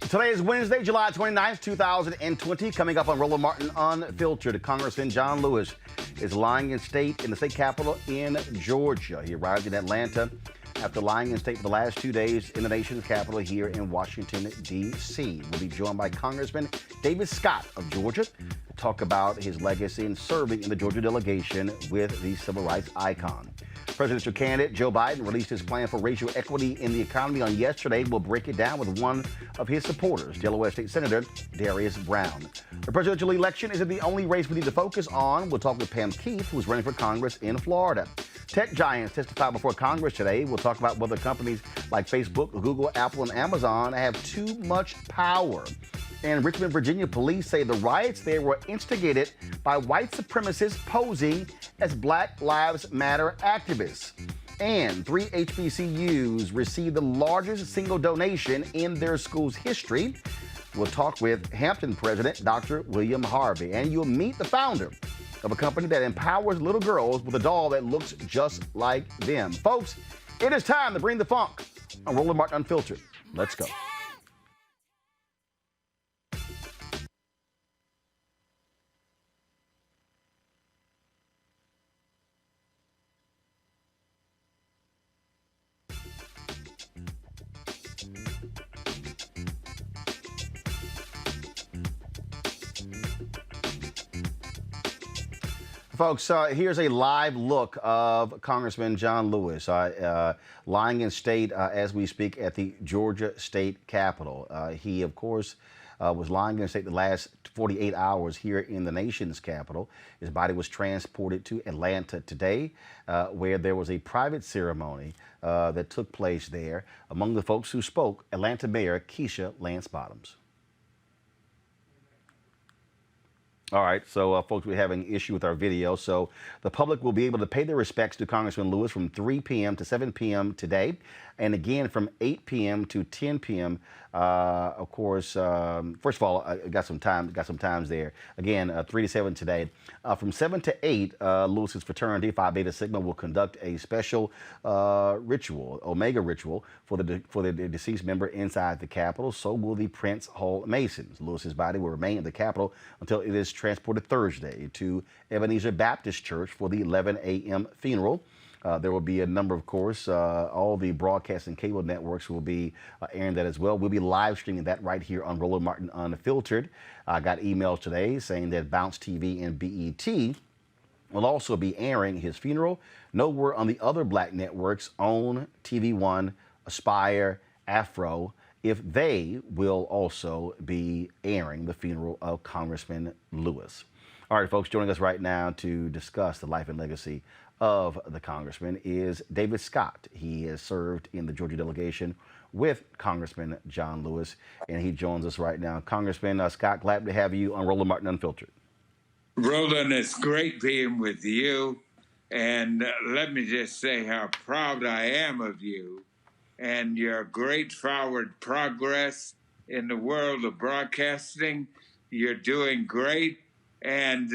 Today is Wednesday, July 29th, 2020. Coming up on Roland Martin Unfiltered, Congressman John Lewis is lying in state in the state capitol in Georgia. He arrived in Atlanta after lying in state for the last 2 days in the nation's capital here in Washington, D.C. We'll be joined by Congressman David Scott of Georgia to talk about his legacy in serving in the Georgia delegation with the civil rights icon. Presidential candidate Joe Biden released his plan for racial equity in the economy on yesterday. We'll break it down with one of his supporters, Delaware State Senator Darius Brown. The presidential election isn't the only race we need to focus on. We'll talk with Pam Keith, who's running for Congress in Florida. Tech giants testify before Congress today. We'll talk about whether companies like Facebook, Google, Apple, and Amazon have too much power. In Richmond, Virginia, police say the riots there were instigated by white supremacists posing as Black Lives Matter activists. And 3 HBCUs received the largest single donation in their school's history. We'll talk with Hampton President Dr. William Harvey. And you'll meet the founder of a company that empowers little girls with a doll that looks just like them. Folks, it is time to bring the funk on Roland Martin Unfiltered. Let's go. Folks, here's a live look of Congressman John Lewis lying in state as we speak at the Georgia State Capitol. He, of course, was lying in state the last 48 hours here in the nation's capital. His body was transported to Atlanta today, where there was a private ceremony that took place there. Among the folks who spoke, Atlanta Mayor Keisha Lance Bottoms. All right, so folks, we're having an issue with our video. So the public will be able to pay their respects to Congressman Lewis from 3 p.m. to 7 p.m. today, and again from 8 p.m. to 10 p.m. Of course, first of all, I got some times there. Again, 3 to 7 today. From 7 to 8, Lewis's fraternity, Phi Beta Sigma, will conduct a special ritual, Omega ritual, for the deceased member inside the Capitol. So will the Prince Hall Masons. Lewis's body will remain at the Capitol until it is transported Thursday to Ebenezer Baptist Church for the 11 a.m. funeral. There will be a number, of course, all the broadcast and cable networks will be airing that as well. We'll be live streaming that right here on Roland Martin Unfiltered. I got emails today saying that Bounce TV and BET will also be airing his funeral. No word on the other black networks, OWN, TV One, Aspire, Afro, if they will also be airing the funeral of Congressman Lewis. All right, folks, joining us right now to discuss the life and legacy of the congressman is David Scott. He has served in the Georgia delegation with Congressman John Lewis, and he joins us right now. Congressman Scott, glad to have you on Roland Martin Unfiltered. Roland, it's great being with you, and let me just say how proud I am of you and your great forward progress in the world of broadcasting. You're doing great, and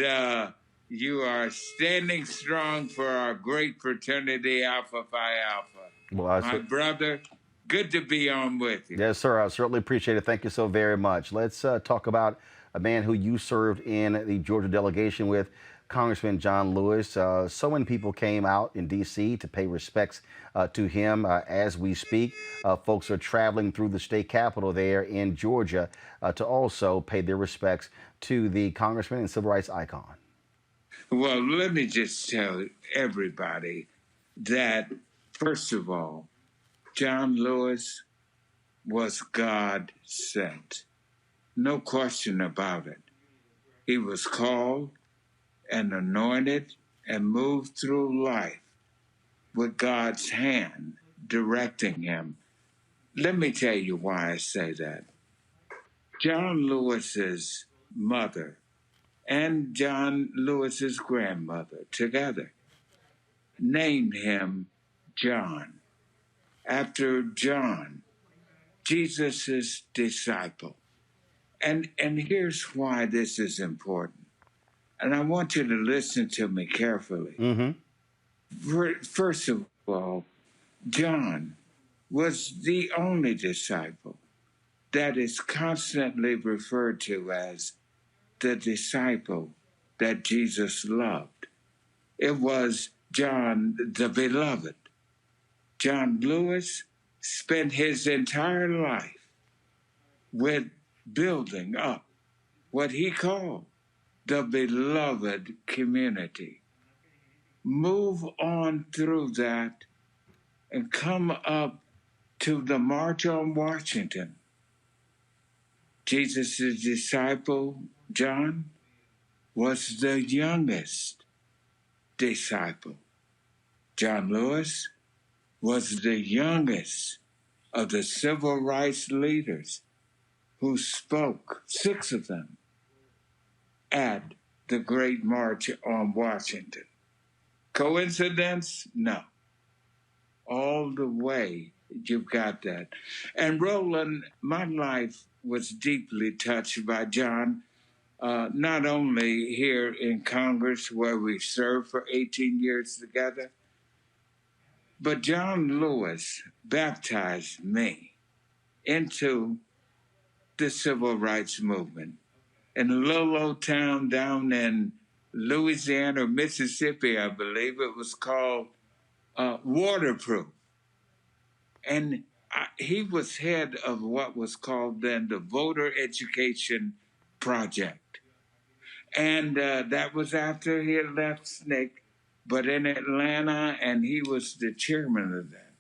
you are standing strong for our great fraternity, Alpha Phi Alpha. Well, my brother, good to be on with you. Yes, sir. I certainly appreciate it. Thank you so very much. Let's talk about a man who you served in the Georgia delegation with, Congressman John Lewis. So many people came out in D.C. to pay respects to him. As we speak, folks are traveling through the state capitol there in Georgia to also pay their respects to the congressman and civil rights icon. Well, let me just tell everybody that, first of all, John Lewis was God sent. No question about it. He was called and anointed and moved through life with God's hand directing him. Let me tell you why I say that. John Lewis's mother and John Lewis's grandmother together named him John, after John, Jesus' disciple. And here's why this is important. And I want you to listen to me carefully. First of all, John was the only disciple that is constantly referred to as the disciple that Jesus loved. It was John the Beloved. John Lewis spent his entire life with building up what he called the beloved community. Move on through that and come up to the March on Washington. Jesus' disciple, John, was the youngest disciple. John Lewis was the youngest of the civil rights leaders who spoke, 6 of them, at the Great March on Washington. Coincidence? No. All the way, you've got that. And Roland, my life was deeply touched by John, not only here in Congress where we served for 18 years together, but John Lewis baptized me into the civil rights movement. In a little old town down in Louisiana or Mississippi, I believe it was called Waterproof. And he was head of what was called then the Voter Education Project. And that was after he had left SNCC, but in Atlanta, and he was the chairman of that.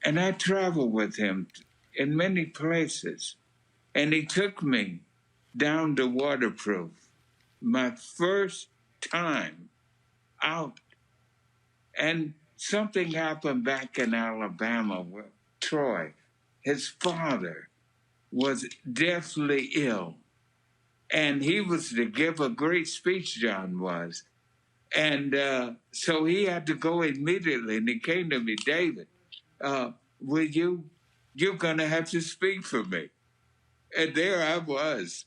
And I traveled with him in many places. And he took me down to Waterproof, my first time out. And something happened back in Alabama with Troy. His father was deathly ill. And he was to give a great speech, John was. And so he had to go immediately. And he came to me, David, you're going to have to speak for me. And there I was,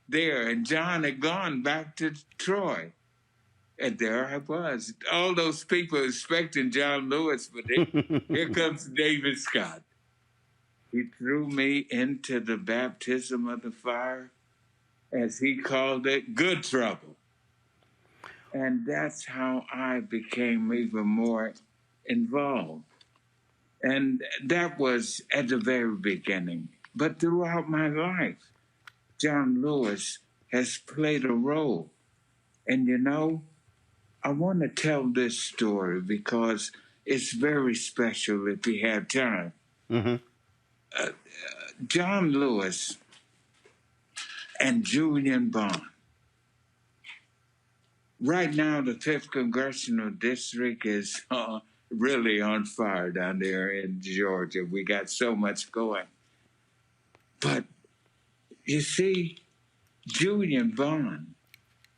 there. And John had gone back to Troy. And there I was. All those people expecting John Lewis, but here comes David Scott. He threw me into the baptism of the fire, as he called it, good trouble. And that's how I became even more involved. And that was at the very beginning. But throughout my life, John Lewis has played a role. And you know, I want to tell this story because it's very special if you have time. Mm-hmm. John Lewis and Julian Bond. Right now, the 5th Congressional District is really on fire down there in Georgia. We got so much going. But you see, Julian Bond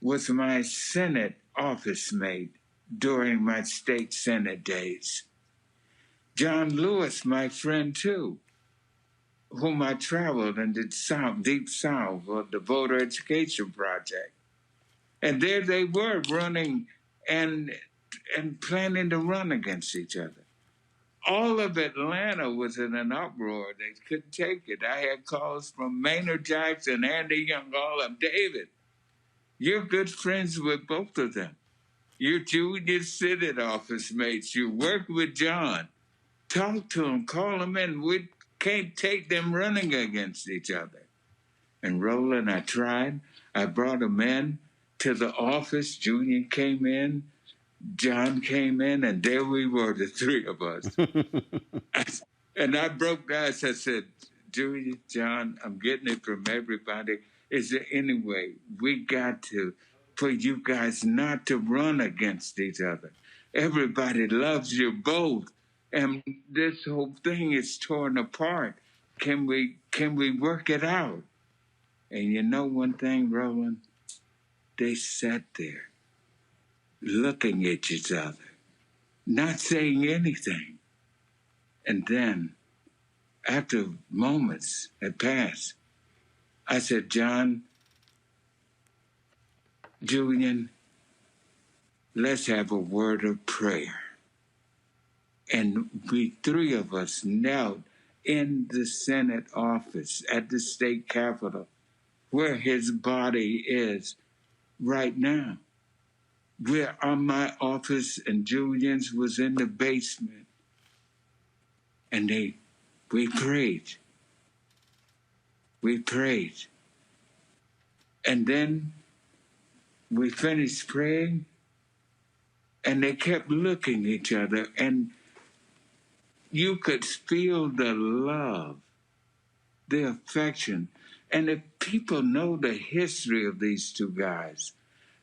was my Senate office mate during my state Senate days. John Lewis, my friend too, whom I traveled in the South, Deep South, of the Voter Education Project. And there they were running and planning to run against each other. All of Atlanta was in an uproar. They couldn't take it. I had calls from Maynard Jackson, Andy Young, all of them. David, you're good friends with both of them. You're junior Senate office mates. You work with John. Talk to them, call them in. We can't take them running against each other. And Roland, I tried. I brought them in to the office. Junior came in. John came in, and there we were, the 3 of us. And I broke guys. I said, Junior, John, I'm getting it from everybody. Is there any way we got to, for you guys not to run against each other? Everybody loves you both. And this whole thing is torn apart. Can we work it out? And you know one thing, Roland? They sat there looking at each other, not saying anything. And then, after moments had passed, I said, John, Julian, let's have a word of prayer. And we 3 of us knelt in the Senate office at the state capitol, where his body is right now. Where my office and Julian's was in the basement. And we prayed. We prayed. And then we finished praying, and they kept looking at each other, and you could feel the love, the affection. And if people know the history of these two guys,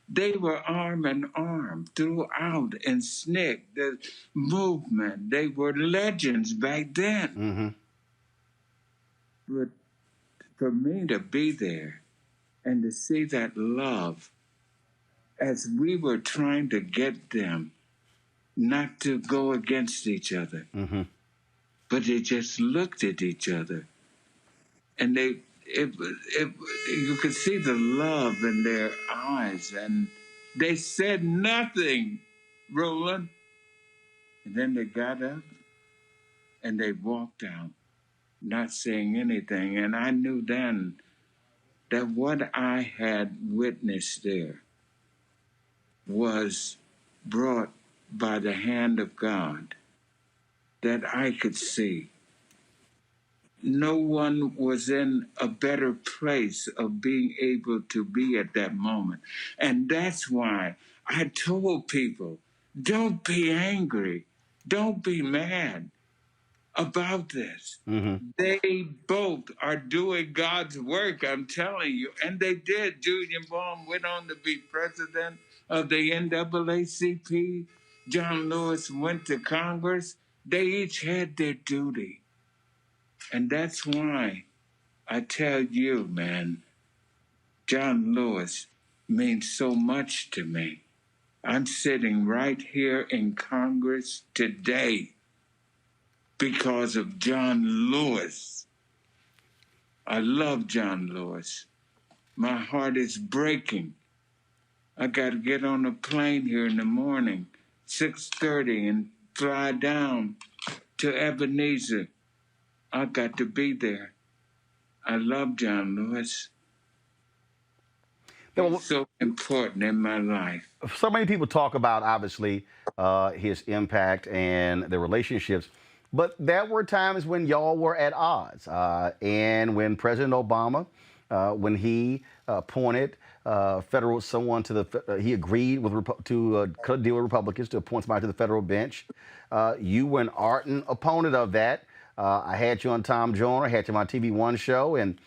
they were arm in arm throughout in SNCC, the movement. They were legends back then. Mm-hmm. But for me to be there and to see that love as we were trying to get them not to go against each other, Mm-hmm. but they just looked at each other, and you could see the love in their eyes, and they said nothing, Roland. And then they got up and they walked out, not saying anything. And I knew then that what I had witnessed there was brought by the hand of God, that I could see. No one was in a better place of being able to be at that moment. And that's why I told people, don't be angry. Don't be mad about this. Mm-hmm. They both are doing God's work, I'm telling you. And they did. Julian Baum went on to be president of the NAACP. John Lewis went to Congress. They each had their duty. And that's why I tell you, man, John Lewis means so much to me. I'm sitting right here in Congress today because of John Lewis. I love John Lewis. My heart is breaking. I got to get on a plane here in the morning, 6:30, and fly down to Ebenezer. I got to be there. I love John Lewis. It's so important in my life. So many people talk about, obviously, his impact and the relationships, but there were times when y'all were at odds. And when President Obama, when he appointed someone to the, he agreed to cut a deal with Republicans to appoint somebody to the federal bench. You were an ardent opponent of that. I had you on Tom Joyner, I had you on my TV One show, and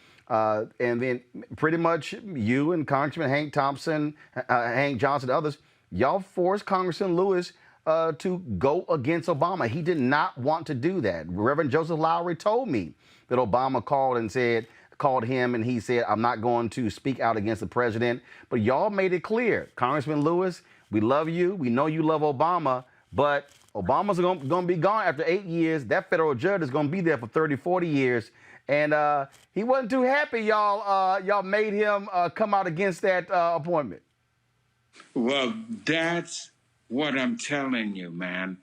then pretty much you and Congressman Hank Thompson, Hank Johnson, and others, y'all forced Congressman Lewis to go against Obama. He did not want to do that. Reverend Joseph Lowry told me that Obama called him and he said, I'm not going to speak out against the president. But y'all made it clear, Congressman Lewis, we love you. We know you love Obama, but Obama's going to be gone after 8 years. That federal judge is going to be there for 30, 40 years. And he wasn't too happy y'all made him come out against that appointment. Well, that's what I'm telling you, man.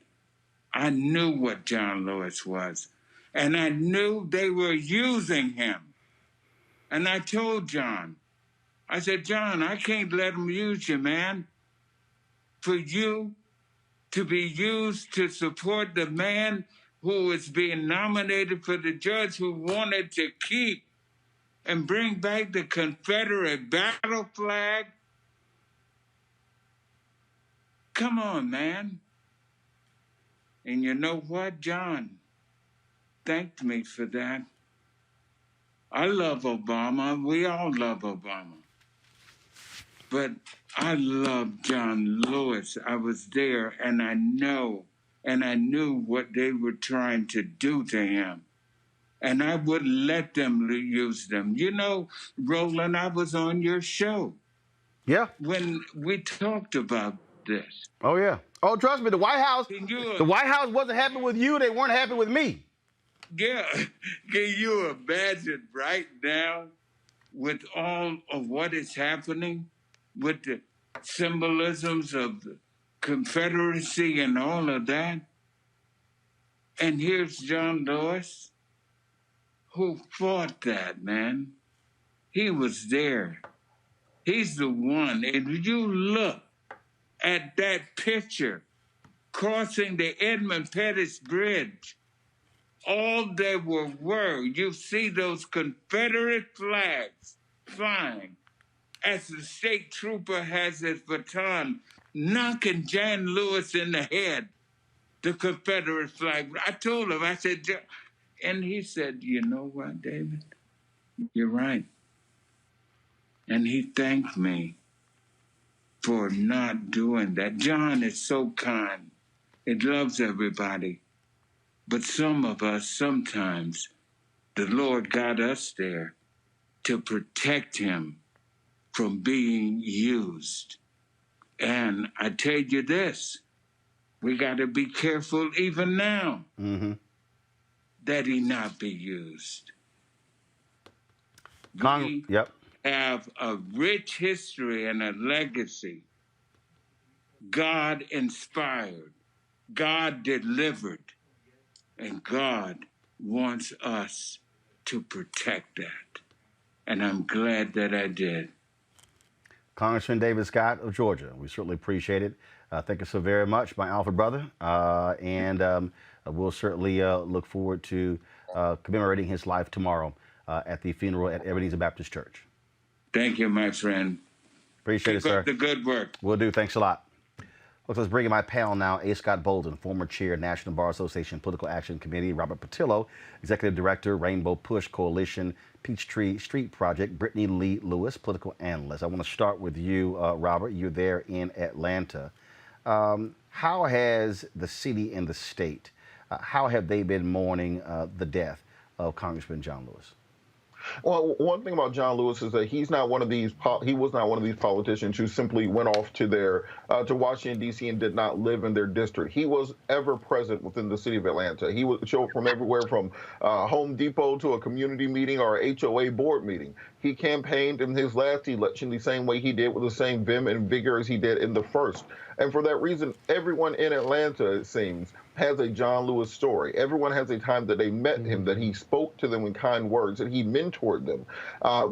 I knew what John Lewis was, and I knew they were using him. And I told John, I said, John, I can't let them use you, man. For you to be used to support the man who is being nominated for the judge who wanted to keep and bring back the Confederate battle flag. Come on, man. And you know what? John thanked me for that. I love Obama. We all love Obama. But I love John Lewis. I was there, and I knew what they were trying to do to him. And I wouldn't let them use them. You know, Roland, I was on your show. Yeah. When we talked about this. Oh, yeah. Oh, trust me, the White House wasn't happy with you. They weren't happy with me. Yeah. Can you imagine right now with all of what is happening, with the symbolisms of the Confederacy and all of that? And here's John Lewis who fought that, man. He was there. He's the one. And you look at that picture crossing the Edmund Pettus Bridge, all there were, you see those Confederate flags flying as the state trooper has his baton knocking Jan Lewis in the head, the Confederate flag. I told him, I said, and he said, you know what, David? You're right. And he thanked me for not doing that. John is so kind. It loves everybody. But some of us, sometimes, the Lord got us there to protect him from being used. And I tell you this, we got to be careful even now that he not be used. We have a rich history and a legacy. God inspired, God delivered, and God wants us to protect that. And I'm glad that I did. Congressman David Scott of Georgia, we certainly appreciate it. Thank you so very much, my alpha brother. And we'll certainly look forward to commemorating his life tomorrow at the funeral at Ebenezer Baptist Church. Thank you, my friend. Appreciate it, sir. Keep up the good work. Will do. Thanks a lot. Let's bring in my panel now. A. Scott Bolden, former chair, National Bar Association Political Action Committee. Robert Patillo, executive director, Rainbow Push Coalition, Peachtree Street Project. Brittany Lee Lewis, political analyst. I want to start with you, Robert. You're there in Atlanta. How has the city and the state, how have they been mourning the death of Congressman John Lewis? Well, one thing about John Lewis is that he's not one of these. He was not one of these politicians who simply went off to to Washington D.C. and did not live in their district. He was ever present within the city of Atlanta. He would show up from everywhere, from Home Depot to a community meeting or a HOA board meeting. He campaigned in his last election the same way he did, with the same vim and vigor as he did in the first. And for that reason, everyone in Atlanta, it seems, has a John Lewis story. Everyone has a time that they met him, that he spoke to them in kind words, that he mentored them,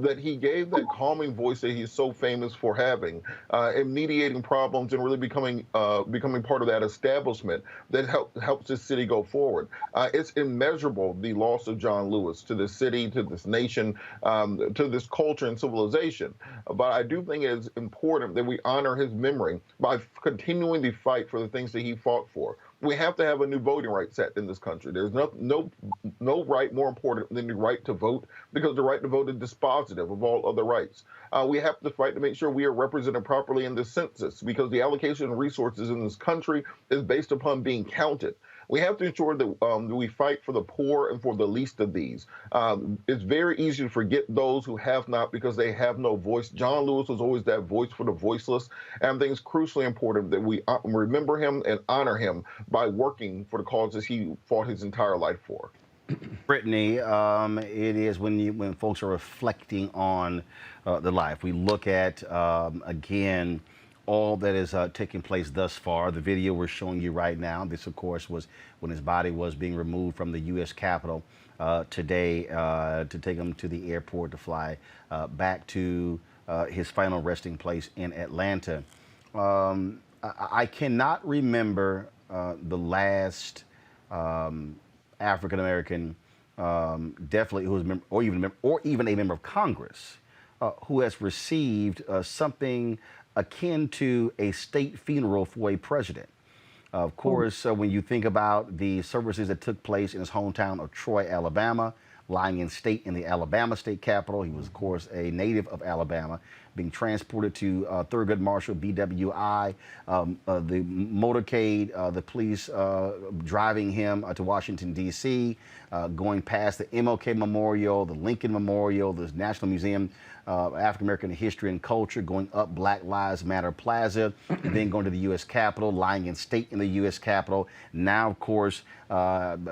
that he gave that calming voice that he's so famous for having, in mediating problems and really becoming part of that establishment that helps this city go forward. It's immeasurable, the loss of John Lewis to this city, to this nation, to this culture and civilization. But I do think it's important that we honor his memory by continuing the fight for the things that he fought for. We have to have a new voting rights act in this country. There's no right more important than the right to vote, because the right to vote is dispositive of all other rights. We have to fight to make sure we are represented properly in the census, because the allocation of resources in this country is based upon being counted. We have to ensure that we fight for the poor and for the least of these. It's very easy to forget those who have not, because they have no voice. John Lewis was always that voice for the voiceless, and I think it's crucially important that we remember him and honor him by working for the causes he fought his entire life for. Brittany, it is when folks are reflecting on the life, we look at, again, all that is taking place thus far. The video we're showing you right now, this of course was when his body was being removed from the U.S. Capitol today to take him to the airport to fly back to his final resting place in Atlanta. I cannot remember the last African American, definitely who was a member, or even a member of Congress, who has received something akin to a state funeral for a president. Of course, when you think about the services that took place in his hometown of Troy, Alabama, lying in state in the Alabama state capitol. He was, of course, a native of Alabama, being transported to Thurgood Marshall, BWI, the motorcade, the police driving him to Washington, D.C., going past the MLK Memorial, the Lincoln Memorial, the National Museum of African American History and Culture, going up Black Lives Matter Plaza, and then going to the U.S. Capitol, lying in state in the U.S. Capitol. Now, of course,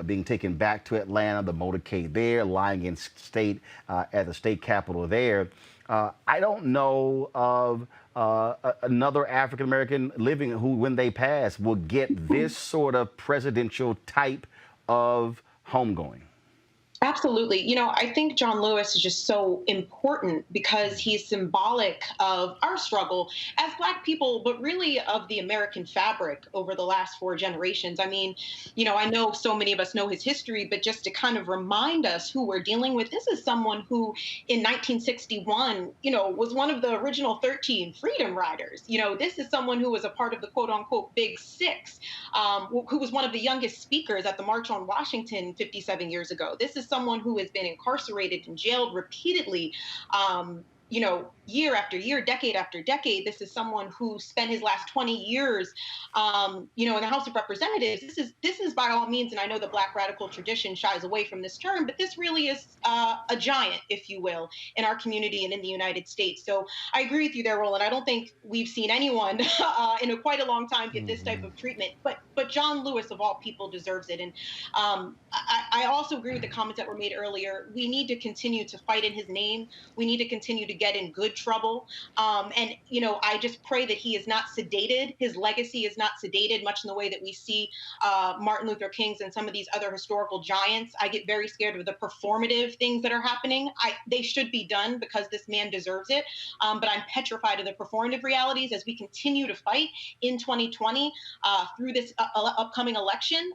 being taken back to Atlanta, the motorcade there, lying in state at the state capitol there. I don't know of another African American living who, when they pass, will get this sort of presidential type of homegoing. Absolutely. I think John Lewis is just so important because he's symbolic of our struggle as Black people, but really of the American fabric over the last 4 generations. I mean, I know so many of us know his history, but just to kind of remind us who we're dealing with, this is someone who in 1961, was one of the original 13 Freedom Riders. This is someone who was a part of the quote unquote Big Six, who was one of the youngest speakers at the March on Washington 57 years ago. This is someone who has been incarcerated and jailed repeatedly, year after year, decade after decade. This is someone who spent his last 20 years, in the House of Representatives. This is by all means, and I know the Black radical tradition shies away from this term, but this really is a giant, if you will, in our community and in the United States. So I agree with you there, Roland. I don't think we've seen anyone in quite a long time get this type of treatment, but John Lewis of all people deserves it. And I also agree with the comments that were made earlier. We need to continue to fight in his name. We need to continue to get in good trouble. I just pray that he is not sedated. His legacy is not sedated, much in the way that we see Martin Luther King's and some of these other historical giants. I get very scared of the performative things that are happening. They should be done because this man deserves it. But I'm petrified of the performative realities as we continue to fight in 2020 through this upcoming election.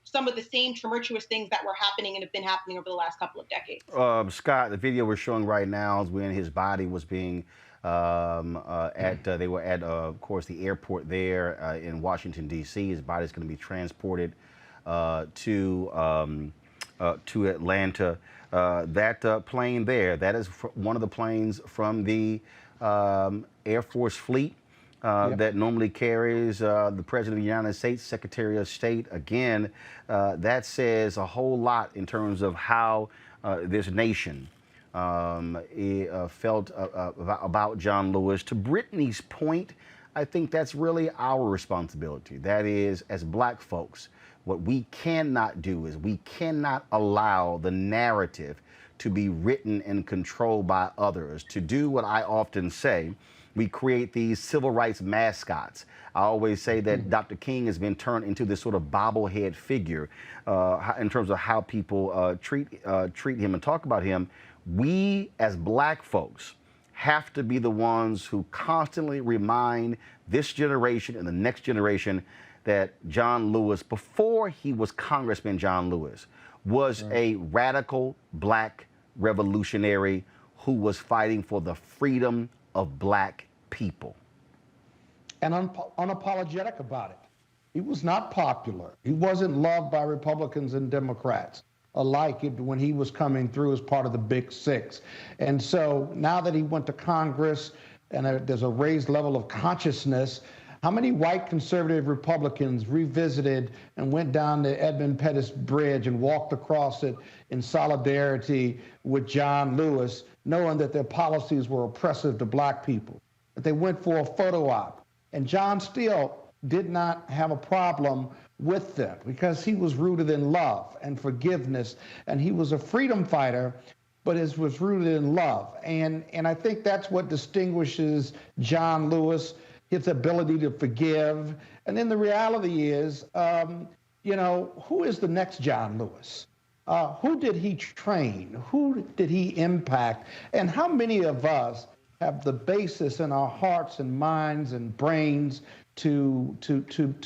Some of the same tumultuous things that were happening and have been happening over the last couple of decades. Scott, the video we're showing right now is when his body was being they were at, of course, the airport there in Washington, D.C. His body's going to be transported to Atlanta. That plane there, that is one of the planes from the Air Force Fleet that normally carries the President of the United States, Secretary of State. Again, that says a whole lot in terms of how this nation felt about John Lewis. To Brittany's point, I think that's really our responsibility. That is, as Black folks, what we cannot do is we cannot allow the narrative to be written and controlled by others. To do what I often say, we create these civil rights mascots. I always say that Dr. King has been turned into this sort of bobblehead figure in terms of how people treat him and talk about him. We, as Black folks, have to be the ones who constantly remind this generation and the next generation that John Lewis, before he was Congressman John Lewis, was a radical Black revolutionary who was fighting for the freedom of Black people. And unapologetic about it. He was not popular. He wasn't loved by Republicans and Democrats alike when he was coming through as part of the Big Six. And so now that he went to Congress and there's a raised level of consciousness, how many white conservative Republicans revisited and went down to Edmund Pettus Bridge and walked across it in solidarity with John Lewis, knowing that their policies were oppressive to Black people? That they went for a photo op. And John still did not have a problem with them because he was rooted in love and forgiveness. And he was a freedom fighter, but it was rooted in love. And I think that's what distinguishes John Lewis, his ability to forgive. And then the reality is, who is the next John Lewis? Who did he train? Who did he impact? And how many of us have the basis in our hearts and minds and brains to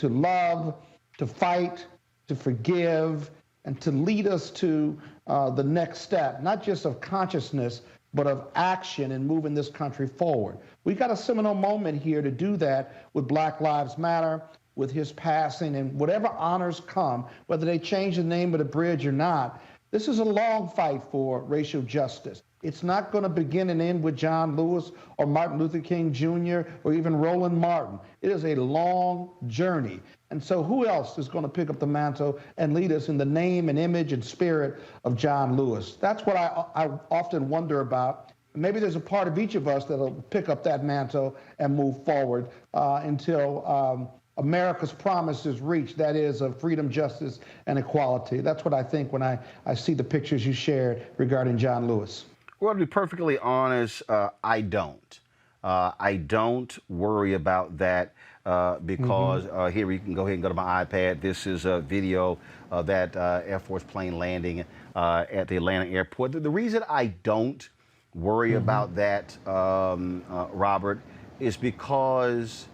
love, to fight, to forgive, and to lead us to the next step, not just of consciousness, but of action in moving this country forward. We got a seminal moment here to do that with Black Lives Matter, with his passing, and whatever honors come, whether they change the name of the bridge or not. This is a long fight for racial justice. It's not going to begin and end with John Lewis or Martin Luther King Jr. or even Roland Martin. It is a long journey. And so who else is going to pick up the mantle and lead us in the name and image and spirit of John Lewis? That's what I often wonder about. Maybe there's a part of each of us that will pick up that mantle and move forward until America's promise is reached, that is, of freedom, justice, and equality. That's what I think when I see the pictures you shared regarding John Lewis. Well, to be perfectly honest, I don't. I don't worry about that because here we can go ahead and go to my iPad. This is a video of that Air Force plane landing at the Atlanta airport. The reason I don't worry about that, Robert, is because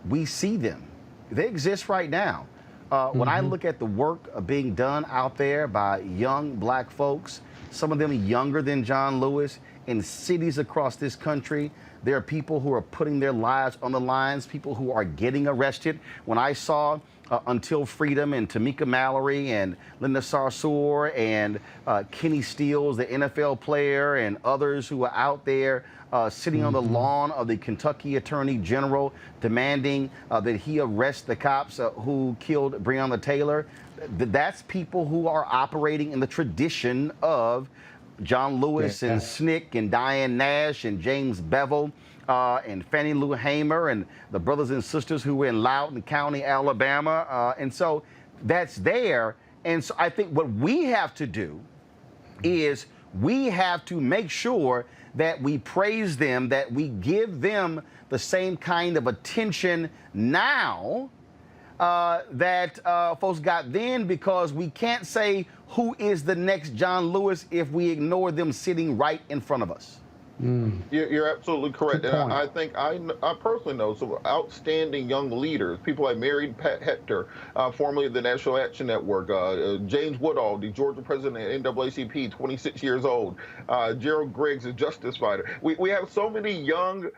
we see them. They exist right now. When I look at the work being done out there by young black folks, some of them younger than John Lewis, in cities across this country, there are people who are putting their lives on the lines, people who are getting arrested. When I saw Until Freedom and Tamika Mallory and Linda Sarsour and Kenny Stills, the NFL player, and others who are out there sitting on the lawn of the Kentucky Attorney General demanding that he arrest the cops who killed Breonna Taylor. That's people who are operating in the tradition of John Lewis and SNCC and Diane Nash and James Bevel and Fannie Lou Hamer and the brothers and sisters who were in Loudoun County, Alabama. And so that's there. And so I think what we have to do is we have to make sure that we praise them, that we give them the same kind of attention now that folks got then, because we can't say who is the next John Lewis if we ignore them sitting right in front of us. You're absolutely correct. Good And point. I think I personally know some outstanding young leaders, people like Mary Pat Hector, formerly of the National Action Network, James Woodall, the Georgia president of NAACP, 26 years old, Gerald Griggs, a justice fighter. We have so many young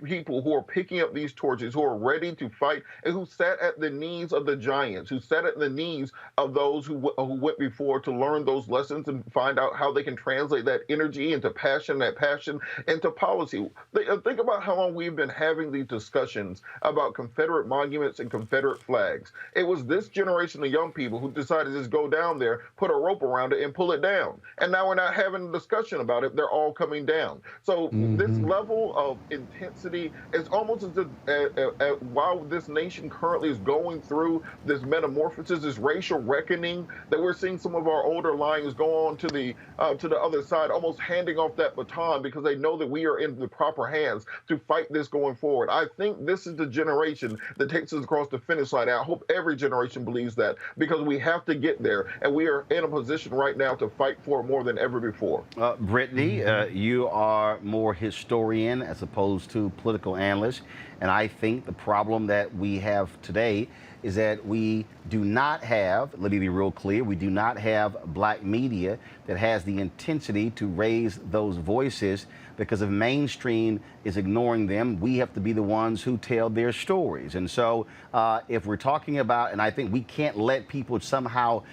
people who are picking up these torches, who are ready to fight, and who sat at the knees of the giants, who sat at the knees of those who went before to learn those lessons and find out how they can translate that energy into passion, that passion into policy. Think about how long we've been having these discussions about Confederate monuments and Confederate flags. It was this generation of young people who decided to just go down there, put a rope around it, and pull it down. And now we're not having a discussion about it. They're all coming down. So this level of intensity is almost as if while this nation currently is going through this metamorphosis, this racial reckoning, that we're seeing some of our older lions go on to the other side, almost handing off that baton because they know that we are in the proper hands to fight this going forward. I think this is the generation that takes us across the finish line. And I hope every generation believes that, because we have to get there, and we are in a position right now to fight for it more than ever before. Brittany, you are more historian as opposed to political analyst, and I think the problem that we have today is that we do not have, let me be real clear, we do not have black media that has the intensity to raise those voices, because if mainstream is ignoring them, we have to be the ones who tell their stories. And so if we're talking about, and I think we can't let people somehow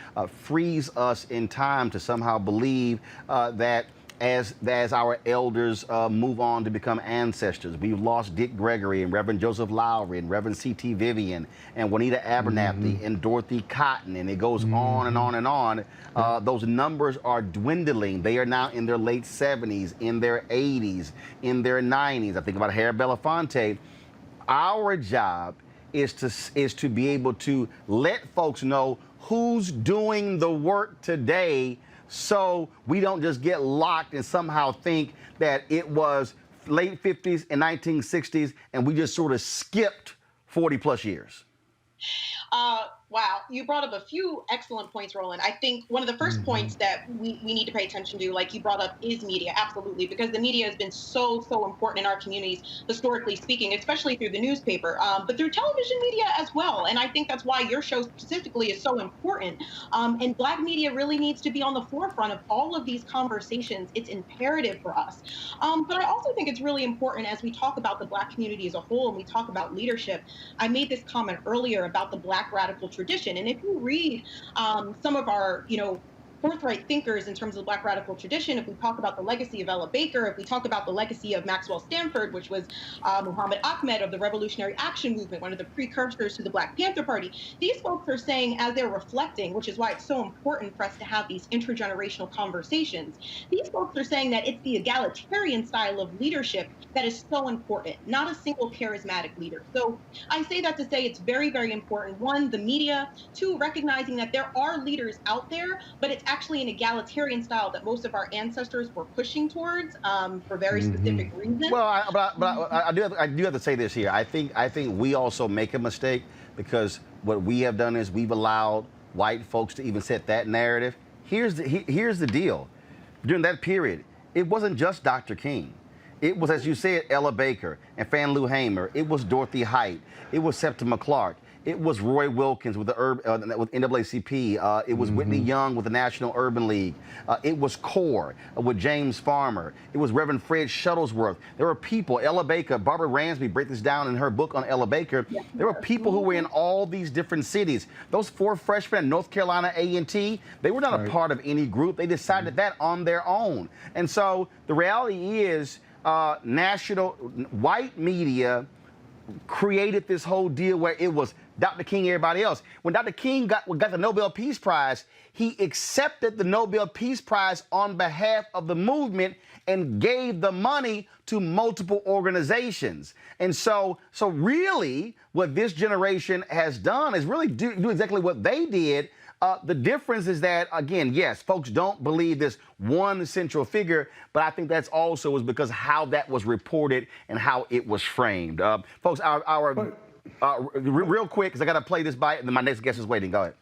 freeze us in time to somehow believe that as our elders move on to become ancestors. We've lost Dick Gregory and Reverend Joseph Lowry and Reverend C.T. Vivian and Juanita Abernathy and Dorothy Cotton, and it goes on and on and on. Those numbers are dwindling. They are now in their late 70s, in their 80s, in their 90s. I think about Harry Belafonte. Our job is to be able to let folks know who's doing the work today, so we don't just get locked and somehow think that it was late 50s and 1960s and we just sort of skipped 40 plus years. Wow, you brought up a few excellent points, Roland. I think one of the first points that we need to pay attention to, like you brought up, is media, absolutely, because the media has been so important in our communities, historically speaking, especially through the newspaper, but through television media as well. And I think that's why your show specifically is so important. And Black media really needs to be on the forefront of all of these conversations. It's imperative for us. But I also think it's really important as we talk about the Black community as a whole and we talk about leadership. I made this comment earlier about the Black radical tradition. And if you read some of our, forthright thinkers in terms of the Black radical tradition, if we talk about the legacy of Ella Baker, if we talk about the legacy of Maxwell Stanford, which was Muhammad Ahmed of the Revolutionary Action Movement, one of the precursors to the Black Panther Party, these folks are saying, as they're reflecting, which is why it's so important for us to have these intergenerational conversations, these folks are saying that it's the egalitarian style of leadership that is so important, not a single charismatic leader. So I say that to say it's very, very important. One, the media. Two, recognizing that there are leaders out there, but it's actually an egalitarian style that most of our ancestors were pushing towards for very specific reasons. Well, I do have to say this here. I think we also make a mistake, because what we have done is we've allowed white folks to even set that narrative. here's the deal. During that period, it wasn't just Dr. King. It was, as you said, Ella Baker and Fannie Hamer. It was Dorothy Height. It was Septima Clark. It was Roy Wilkins with with NAACP. It was Whitney Young with the National Urban League. It was CORE with James Farmer. It was Reverend Fred Shuttlesworth. There were people, Ella Baker, Barbara Ransby break this down in her book on Ella Baker. There were people who were in all these different cities. Those 4 freshmen at North Carolina A&T, they were not a part of any group. They decided that on their own. And so the reality is national white media created this whole deal where it was Dr. King, everybody else. When Dr. King got the Nobel Peace Prize, he accepted the Nobel Peace Prize on behalf of the movement and gave the money to multiple organizations. And so really what this generation has done is really do exactly what they did. The difference is that, again, yes, folks don't believe this one central figure, but I think that's also is because how that was reported and how it was framed. Folks, real quick, because I got to play this by, and then my next guest is waiting. Go ahead.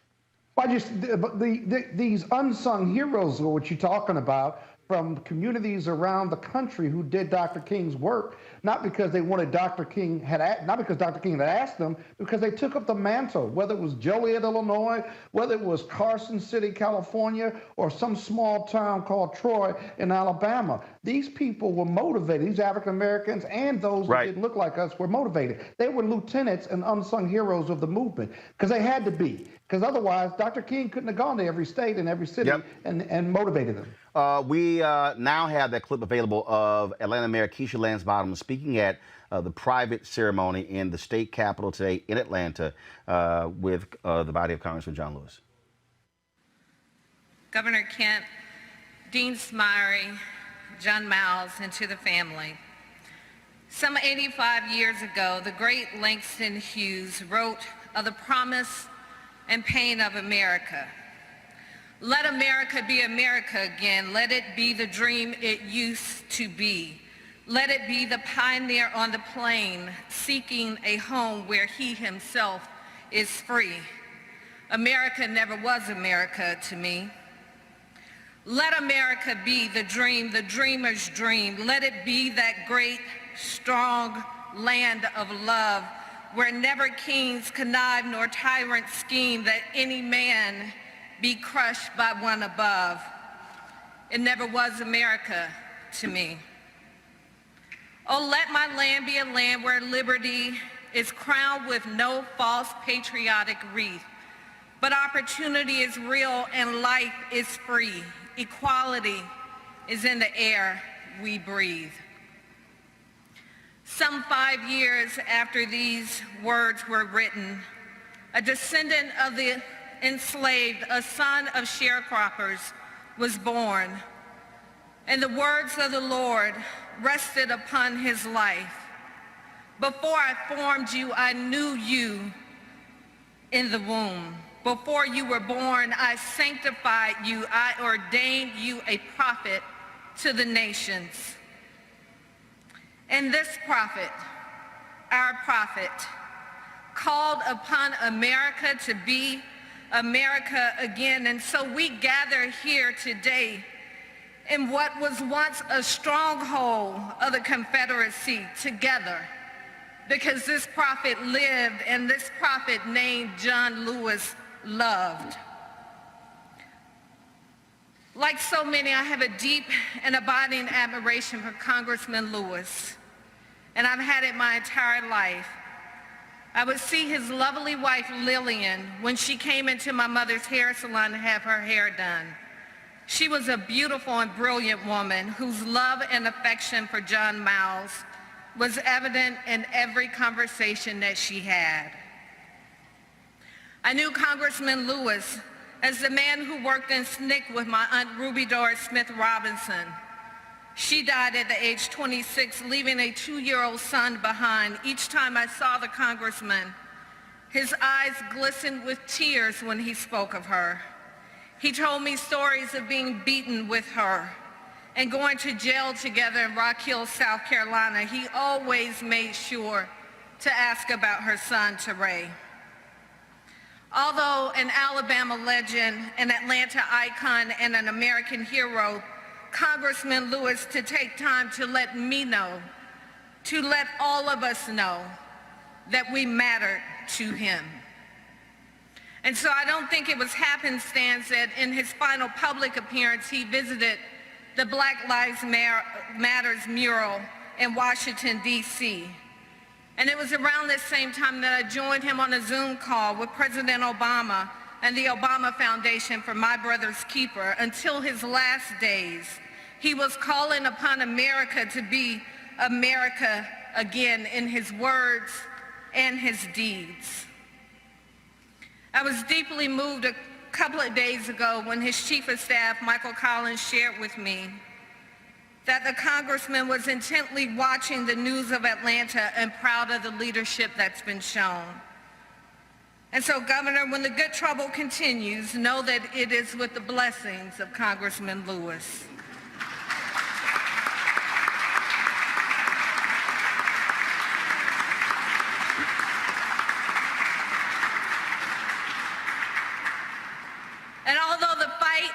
But these unsung heroes are what you're talking about from communities around the country who did Dr. King's work, not because they wanted not because Dr. King had asked them, because they took up the mantle, whether it was Joliet, Illinois, whether it was Carson City, California, or some small town called Troy in Alabama. These people were motivated. These African Americans and those that didn't look like us were motivated. They were lieutenants and unsung heroes of the movement because they had to be. Because otherwise, Dr. King couldn't have gone to every state and every city and motivated them. We now have that clip available of Atlanta Mayor Keisha Lance Bottoms speaking at the private ceremony in the state capitol today in Atlanta with the body of Congressman John Lewis. Governor Kemp, Dean Smyrie, John Miles, and to the family. Some 85 years ago, the great Langston Hughes wrote of the promise and pain of America. Let America be America again. Let it be the dream it used to be. Let it be the pioneer on the plain, seeking a home where he himself is free. America never was America to me. Let America be the dream, the dreamer's dream. Let it be that great, strong land of love where never kings connive nor tyrants scheme that any man be crushed by one above. It never was America to me. Oh, let my land be a land where liberty is crowned with no false patriotic wreath, but opportunity is real and life is free. Equality is in the air we breathe. Some 5 years after these words were written, a descendant of the enslaved, a son of sharecroppers, was born, and the words of the Lord rested upon his life. Before I formed you, I knew you in the womb. Before you were born, I sanctified you. I ordained you a prophet to the nations. And this prophet, our prophet, called upon America to be America again. And so we gather here today in what was once a stronghold of the Confederacy together, because this prophet lived and this prophet named John Lewis loved. Like so many, I have a deep and abiding admiration for Congressman Lewis, and I've had it my entire life. I would see his lovely wife, Lillian, when she came into my mother's hair salon to have her hair done. She was a beautiful and brilliant woman whose love and affection for John Miles was evident in every conversation that she had. I knew Congressman Lewis as the man who worked in SNCC with my Aunt Ruby Doris Smith Robinson. She died at the age 26, leaving a 2-year-old son behind. Each time I saw the congressman, his eyes glistened with tears when he spoke of her. He told me stories of being beaten with her and going to jail together in Rock Hill, South Carolina. He always made sure to ask about her son, Teray. Although an Alabama legend, an Atlanta icon, and an American hero, Congressman Lewis to take time to let me know, to let all of us know that we mattered to him. And so I don't think it was happenstance that in his final public appearance, he visited the Black Lives Matters mural in Washington, D.C. And it was around this same time that I joined him on a Zoom call with President Obama and the Obama Foundation for My Brother's Keeper. Until his last days, he was calling upon America to be America again in his words and his deeds. I was deeply moved a couple of days ago when his chief of staff, Michael Collins, shared with me that the congressman was intently watching the news of Atlanta and proud of the leadership that's been shown. And so, Governor, when the good trouble continues, know that it is with the blessings of Congressman Lewis. And although the fight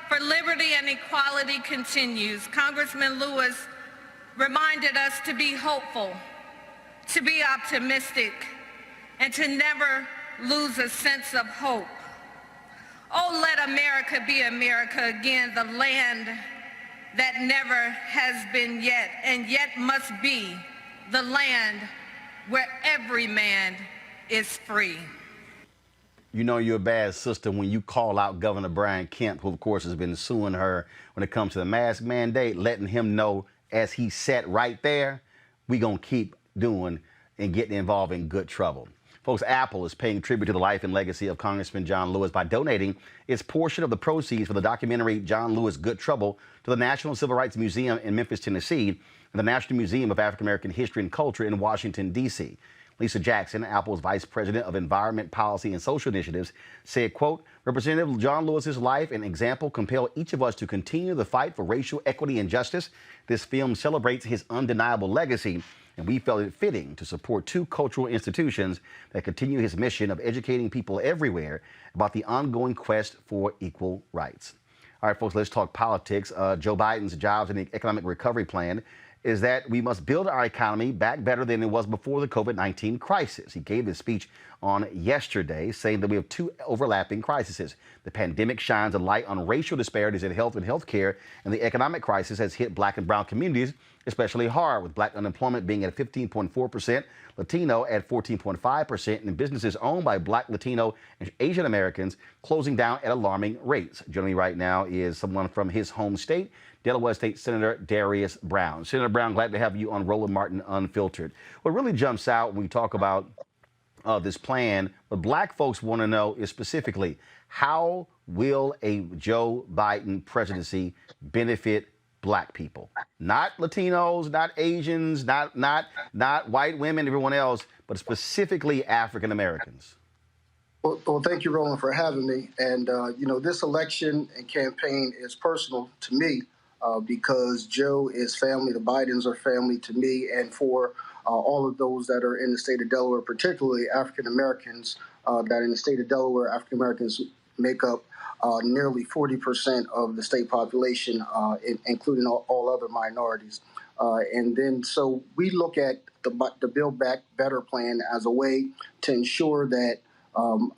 for liberty and equality continues, Congressman Lewis reminded us to be hopeful, to be optimistic, and to never lose a sense of hope. Oh, let America be America again, the land that never has been yet, and yet must be the land where every man is free. You know you're a bad sister when you call out Governor Brian Kemp, who of course has been suing her when it comes to the mask mandate, letting him know as he sat right there, we gonna keep doing and getting involved in good trouble. Folks, Apple is paying tribute to the life and legacy of Congressman John Lewis by donating its portion of the proceeds for the documentary John Lewis, Good Trouble to the National Civil Rights Museum in Memphis, Tennessee, and the National Museum of African American History and Culture in Washington, D.C. Lisa Jackson, Apple's Vice President of Environment Policy and Social Initiatives, said, quote, Representative John Lewis's life and example compel each of us to continue the fight for racial equity and justice. This film celebrates his undeniable legacy, and we felt it fitting to support two cultural institutions that continue his mission of educating people everywhere about the ongoing quest for equal rights. All right, folks, let's talk politics. Joe Biden's jobs and economic recovery plan is that we must build our economy back better than it was before the COVID-19 crisis. He gave this speech on yesterday, saying that we have two overlapping crises. The pandemic shines a light on racial disparities in health and healthcare, and the economic crisis has hit Black and brown communities especially hard, with Black unemployment being at 15.4%, Latino at 14.5%, and businesses owned by Black, Latino, and Asian Americans closing down at alarming rates. Joining me right now is someone from his home state, Delaware State Senator Darius Brown. Senator Brown, glad to have you on Roland Martin Unfiltered. What really jumps out when we talk about this plan, what Black folks want to know is specifically, how will a Joe Biden presidency benefit Black people? Not Latinos, not Asians, not white women, everyone else, but specifically African Americans. Well, thank you, Roland, for having me. And, this election and campaign is personal to me because Joe is family. The Bidens are family to me and for all of those that are in the state of Delaware, particularly African Americans, that in the state of Delaware, African Americans make up nearly 40% of the state population, including all other minorities. And then so we look at the Build Back Better plan as a way to ensure that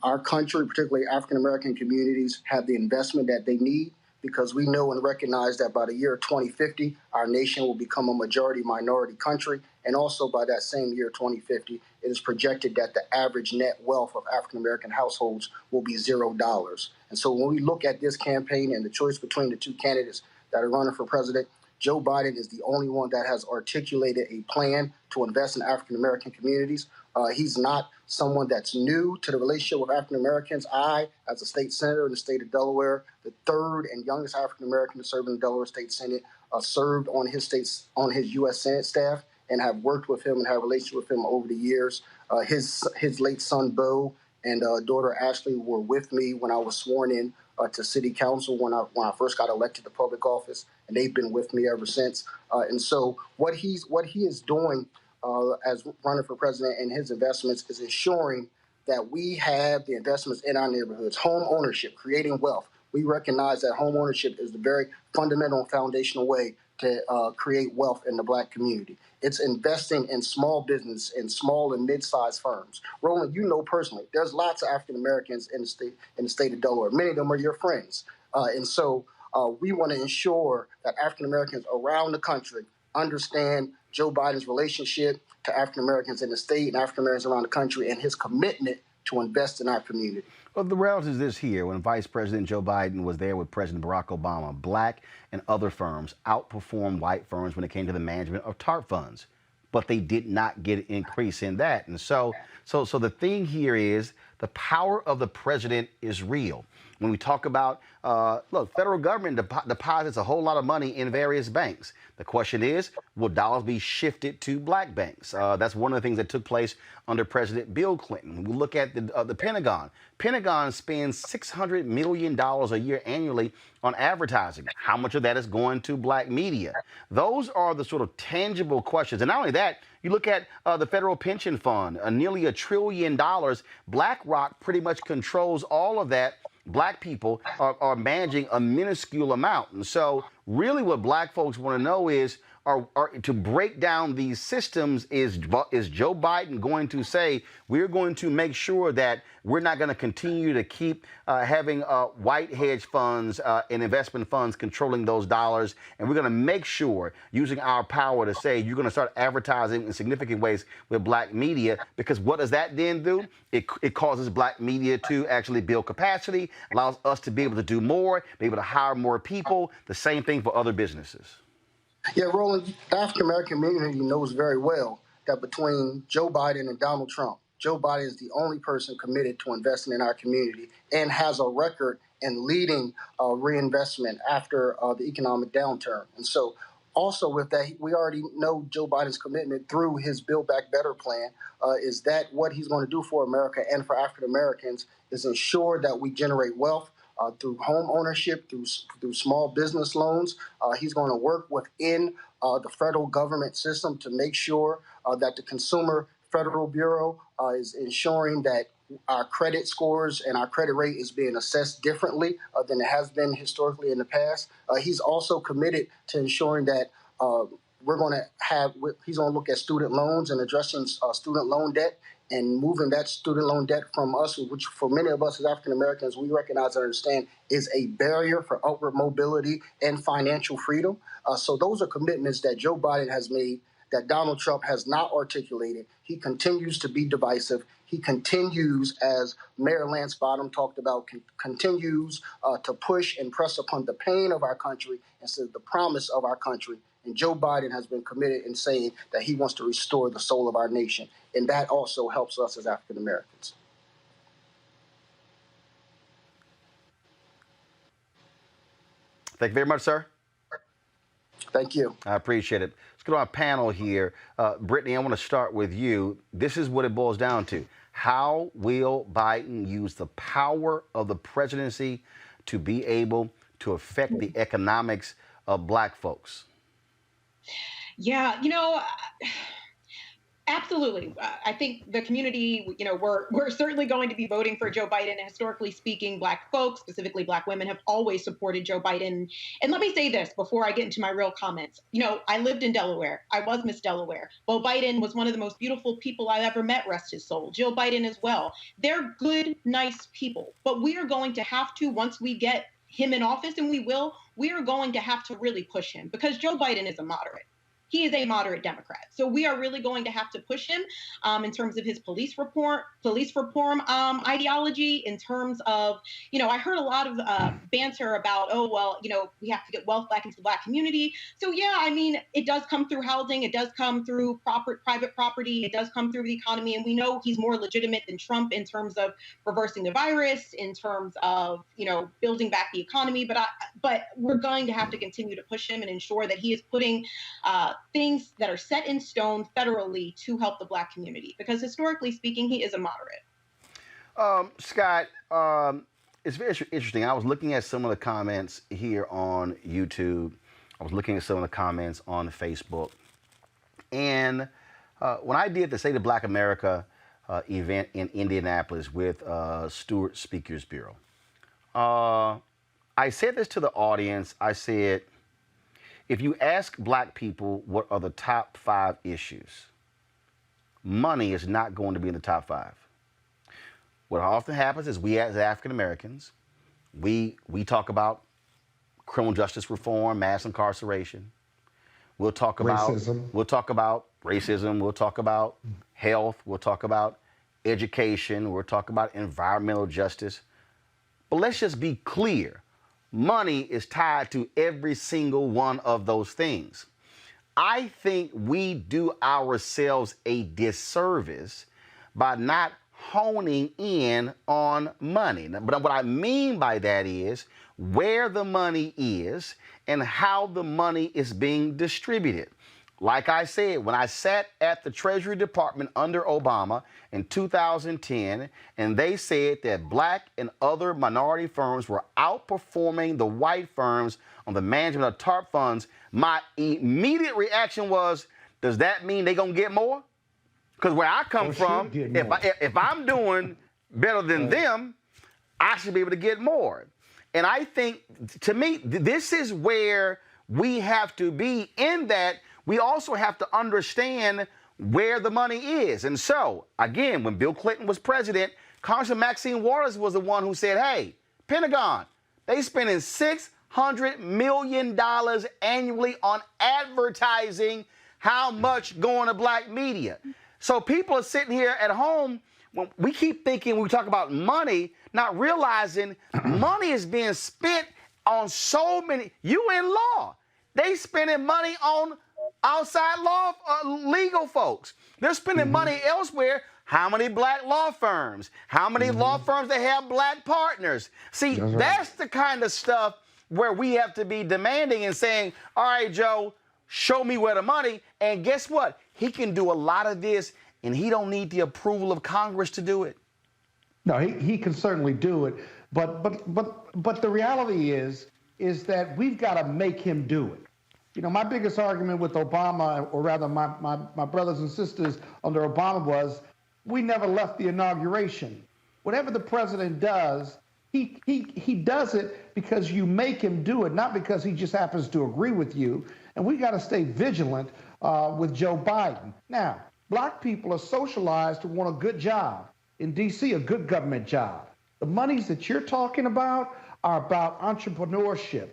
our country, particularly African-American communities, have the investment that they need, because we know and recognize that by the year 2050, our nation will become a majority minority country. And also by that same year, 2050, it is projected that the average net wealth of African-American households will be $0. And so when we look at this campaign and the choice between the two candidates that are running for president, Joe Biden is the only one that has articulated a plan to invest in African-American communities. He's not someone that's new to the relationship with African-Americans. I, as a state senator in the state of Delaware, the third and youngest African-American to serve in the Delaware State Senate, served on his U.S. Senate staff and have worked with him and have a relationship with him over the years. His late son, Bo, and daughter, Ashley, were with me when I was sworn in to city council when I first got elected to public office, and they've been with me ever since. And so what he is doing as running for president and his investments is ensuring that we have the investments in our neighborhoods, home ownership, creating wealth. We recognize that home ownership is the very fundamental and foundational way to create wealth in the Black community. It's investing in small business, in small and mid-sized firms. Roland, you know personally, there's lots of African Americans in the state of Delaware. Many of them are your friends, and so we want to ensure that African Americans around the country understand Joe Biden's relationship to African Americans in the state and African Americans around the country, and his commitment to invest in our community. Well, the reality is this here. When Vice President Joe Biden was there with President Barack Obama, Black and other firms outperformed white firms when it came to the management of TARP funds, but they did not get an increase in that. And so the thing here is the power of the president is real. When we talk about, look, federal government deposits a whole lot of money in various banks. The question is, will dollars be shifted to Black banks? That's one of the things that took place under President Bill Clinton. When we look at the Pentagon. Pentagon spends $600 million a year annually on advertising. How much of that is going to Black media? Those are the sort of tangible questions. And not only that, you look at the federal pension fund, nearly $1 trillion. BlackRock pretty much controls all of that. Black people are managing a minuscule amount. And so really what Black folks want to know is, to break down these systems, is Joe Biden going to say, we're going to make sure that we're not going to continue to keep having white hedge funds and investment funds controlling those dollars, and we're going to make sure, using our power, to say you're going to start advertising in significant ways with Black media, because what does that then do? It causes Black media to actually build capacity, allows us to be able to do more, be able to hire more people. The same thing for other businesses. Yeah, Roland, the African American community knows very well that between Joe Biden and Donald Trump, Joe Biden is the only person committed to investing in our community and has a record in leading reinvestment after the economic downturn. And so also with that, we already know Joe Biden's commitment through his Build Back Better plan is that what he's going to do for America and for African Americans is ensure that we generate wealth through home ownership, through small business loans. He's going to work within the federal government system to make sure that the Consumer Federal Bureau is ensuring that our credit scores and our credit rate is being assessed differently than it has been historically in the past. He's also committed to ensuring that he's going to look at student loans and addressing student loan debt and moving that student loan debt from us, which for many of us as African Americans, we recognize and understand is a barrier for upward mobility and financial freedom. So those are commitments that Joe Biden has made that Donald Trump has not articulated. He continues to be divisive. He continues, as Mayor Lance Bottom talked about, continues to push and press upon the pain of our country instead of the promise of our country. And Joe Biden has been committed in saying that he wants to restore the soul of our nation. And that also helps us as African Americans. Thank you very much, sir. Thank you. I appreciate it. Let's go to our panel here. Brittany, I want to start with you. This is what it boils down to. How will Biden use the power of the presidency to be able to affect the economics of Black folks? Yeah, absolutely. I think the community, we're certainly going to be voting for Joe Biden. And historically speaking, Black folks, specifically Black women, have always supported Joe Biden. And let me say this before I get into my real comments. I lived in Delaware. I was Miss Delaware. Beau Biden was one of the most beautiful people I ever met, rest his soul. Jill Biden as well. They're good, nice people. But we are going to have to, once we get him in office, and we are going to have to really push him, because Joe Biden is a moderate. He is a moderate Democrat. So we are really going to have to push him in terms of his police reform ideology, in terms of, I heard a lot of banter about, we have to get wealth back into the Black community. So yeah, it does come through housing. It does come through private property. It does come through the economy. And we know he's more legitimate than Trump in terms of reversing the virus, in terms of, building back the economy. But we're going to have to continue to push him and ensure that he is putting things that are set in stone federally to help the Black community, because historically speaking, he is a moderate. Scott, it's very interesting. I was looking at some of the comments here on YouTube. I was looking at some of the comments on Facebook. And when I did the State of Black America event in Indianapolis with Stewart Speakers Bureau. I said this to the audience. I said, if you ask black people what are the top 5 issues, money is not going to be in the top 5. What often happens is we as African Americans, we talk about criminal justice reform, mass incarceration. We'll talk about racism. We'll talk about health. We'll talk about education. We'll talk about environmental justice. But let's just be clear. Money is tied to every single one of those things. I think we do ourselves a disservice by not honing in on money. But what I mean by that is where the money is and how the money is being distributed. Like I said, when I sat at the Treasury Department under Obama in 2010, and they said that black and other minority firms were outperforming the white firms on the management of TARP funds, my immediate reaction was, does that mean they're going to get more? Because where I come from, if I'm doing better than them, I should be able to get more. And I think, to me, this is where we have to be, in that we also have to understand where the money is. And so, again, when Bill Clinton was president, Congressman Maxine Waters was the one who said, hey, Pentagon, they spending $600 million annually on advertising. How much going to black media? So people are sitting here at home, when we keep thinking, when we talk about money, not realizing money is being spent on so many, you in law, they spending money on outside law, legal folks. They're spending money elsewhere. How many black law firms? How many law firms that have black partners? See, that's the kind of stuff where we have to be demanding and saying, all right, Joe, show me where the money. And guess what? He can do a lot of this, and he don't need the approval of Congress to do it. No, he can certainly do it. But the reality is that we've got to make him do it. You know, my biggest argument with Obama, or rather my brothers and sisters under Obama, was we never left the inauguration. Whatever the president does, he does it because you make him do it, not because he just happens to agree with you. And we got to stay vigilant with Joe Biden. Now, black people are socialized to want a good job. In D.C., a good government job. The monies that you're talking about are about entrepreneurship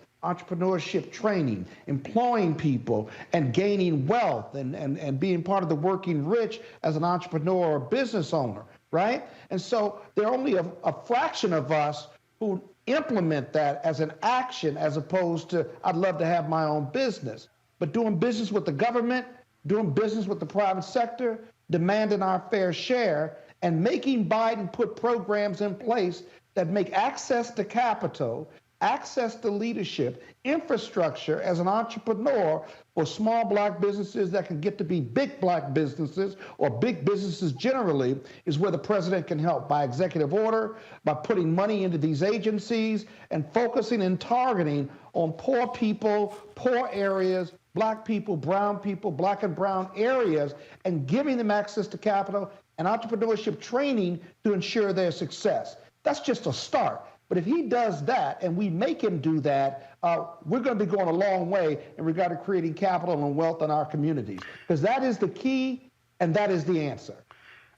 training, employing people, and gaining wealth, and being part of the working rich as an entrepreneur or business owner, right? And so there are only a fraction of us who implement that as an action, as opposed to, I'd love to have my own business. But doing business with the government, doing business with the private sector, demanding our fair share, and making Biden put programs in place that make access to capital, access to leadership, infrastructure as an entrepreneur for small black businesses that can get to be big black businesses, or big businesses generally, is where the president can help by executive order, by putting money into these agencies and focusing and targeting on poor people, poor areas, black people, black and brown areas, and giving them access to capital and entrepreneurship training to ensure their success. That's just a start. But if he does that and we make him do that, we're going to be going a long way in regard to creating capital and wealth in our communities, because that is the key and that is the answer.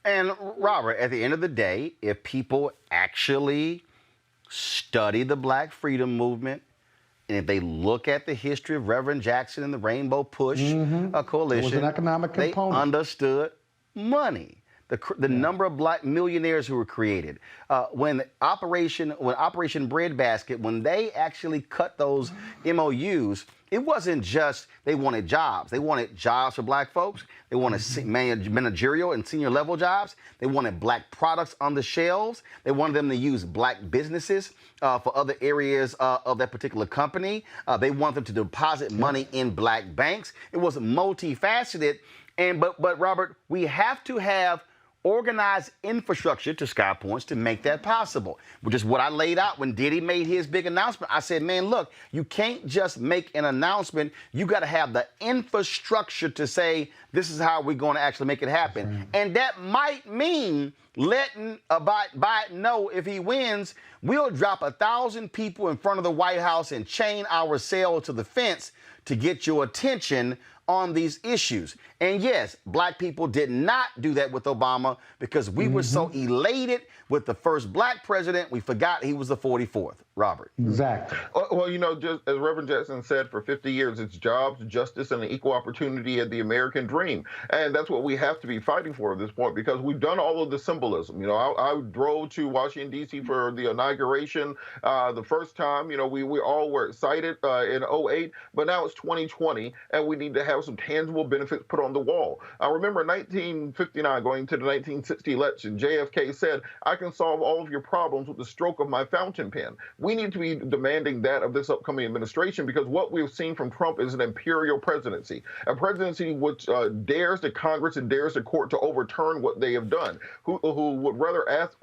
And Robert, at the end of the day, if people actually study the Black Freedom Movement, and if they look at the history of Reverend Jackson and the Rainbow Push Coalition, it was an economic component. They understood money. The number of black millionaires who were created. When Operation Breadbasket, when they actually cut those MOUs, it wasn't just they wanted jobs. They wanted jobs for black folks. They wanted managerial and senior level jobs. They wanted black products on the shelves. They wanted them to use black businesses for other areas of that particular company. They wanted them to deposit money in black banks. It was multifaceted. But Robert, we have to have organized infrastructure to Sky Points to make that possible, which is what I laid out when Diddy made his big announcement. I said, man, look, you can't just make an announcement. You got to have the infrastructure to say, this is how we're going to actually make it happen. Right. And that might mean letting Biden know if he wins, we'll drop 1,000 people in front of the White House and chain ourselves to the fence to get your attention on these issues. And yes, black people did not do that with Obama because we were so elated with the first black president, we forgot he was the 44th. Robert. Exactly. Well, just as Reverend Jackson said, for 50 years, it's jobs, justice, and equal opportunity and the American dream. And that's what we have to be fighting for at this point, because we've done all of the symbolism. I drove to Washington, D.C. for the inauguration the first time. We all were excited in '08, but now it's 2020, and we need to have some tangible benefits put on the wall. I remember in 1959, going to the 1960 election, JFK said, I can solve all of your problems with the stroke of my fountain pen. We need to be demanding that of this upcoming administration, because what we've seen from Trump is an imperial presidency, a presidency which dares the Congress and dares the court to overturn what they have done, who would rather ask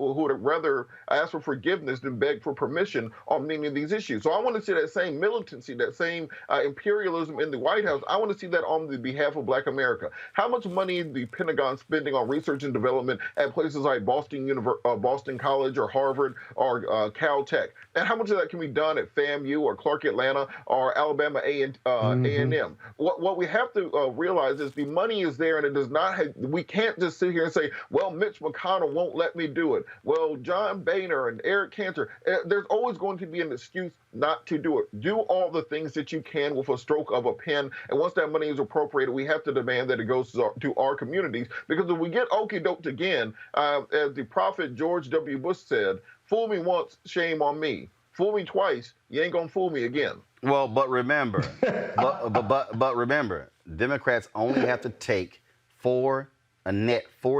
for forgiveness than beg for permission on many of these issues. So I want to see that same militancy, that same imperialism in the White House. I want to see that on the behalf of Black America. How much money is the Pentagon spending on research and development at places like Boston College or Harvard or Caltech? And how much of that can be done at FAMU or Clark Atlanta or Alabama A&M? What we have to realize is the money is there, and it does not have, we can't just sit here and say, well, Mitch McConnell won't let me do it. Well, John Boehner and Eric Cantor, there's always going to be an excuse not to do it. Do all the things that you can with a stroke of a pen, and once that money is appropriated, we have to demand that it goes to our communities, because if we get okey-doked again, as the prophet George W. Bush said, fool me once, shame on me. Fool me twice, you ain't gonna fool me again. Well, but remember, but remember, Democrats only have to take four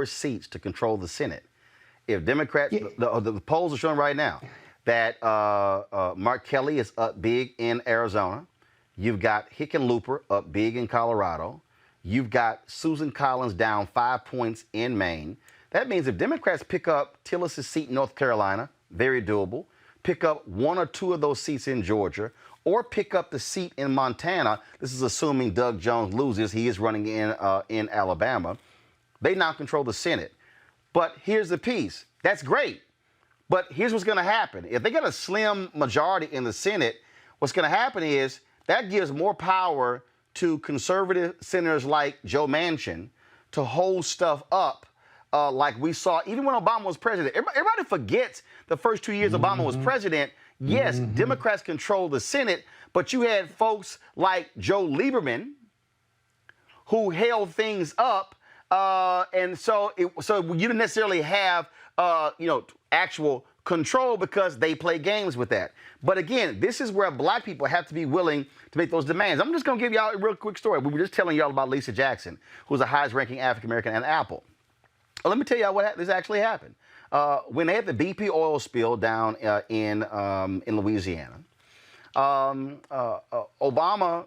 seats to control the Senate. If Democrats, the polls are showing right now that Mark Kelly is up big in Arizona. You've got Hickenlooper up big in Colorado. You've got Susan Collins down 5 points in Maine. That means if Democrats pick up Tillis' seat in North Carolina, very doable. Pick up one or two of those seats in Georgia, or pick up the seat in Montana. This is assuming Doug Jones loses. He is running in Alabama. They now control the Senate. But here's the piece. That's great. But here's what's going to happen. If they get a slim majority in the Senate, what's going to happen is that gives more power to conservative senators like Joe Manchin to hold stuff up. Like we saw, even when Obama was president. Everybody forgets the first 2 years Obama was president. Yes, Democrats controlled the Senate, but you had folks like Joe Lieberman who held things up, and so you didn't necessarily have actual control because they play games with that. But again, this is where black people have to be willing to make those demands. I'm just going to give y'all a real quick story. We were just telling y'all about Lisa Jackson, who's the highest-ranking African-American at Apple. Let me tell you what this actually happened. When they had the BP oil spill down in Louisiana, Obama,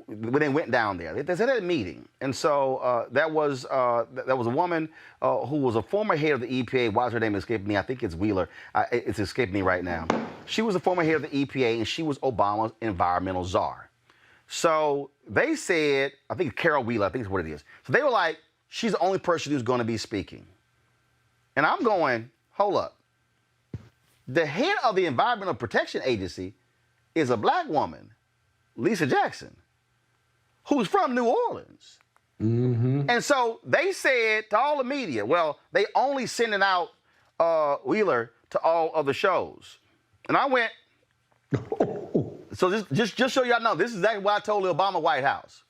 when they went down there, they had a meeting, and so that was a woman who was a former head of the EPA. Why is her name escaping me? I think it's Wheeler. It's escaping me right now. She was a former head of the EPA, and she was Obama's environmental czar. So they said, I think Carol Wheeler, I think is what it is. So they were like, she's the only person who's going to be speaking. And I'm going, hold up. The head of the Environmental Protection Agency is a black woman, Lisa Jackson, who's from New Orleans. And so they said to all the media, well, they only sending out Wheeler to all of the shows. And I went, so just so y'all know, this is exactly what I told the Obama White House.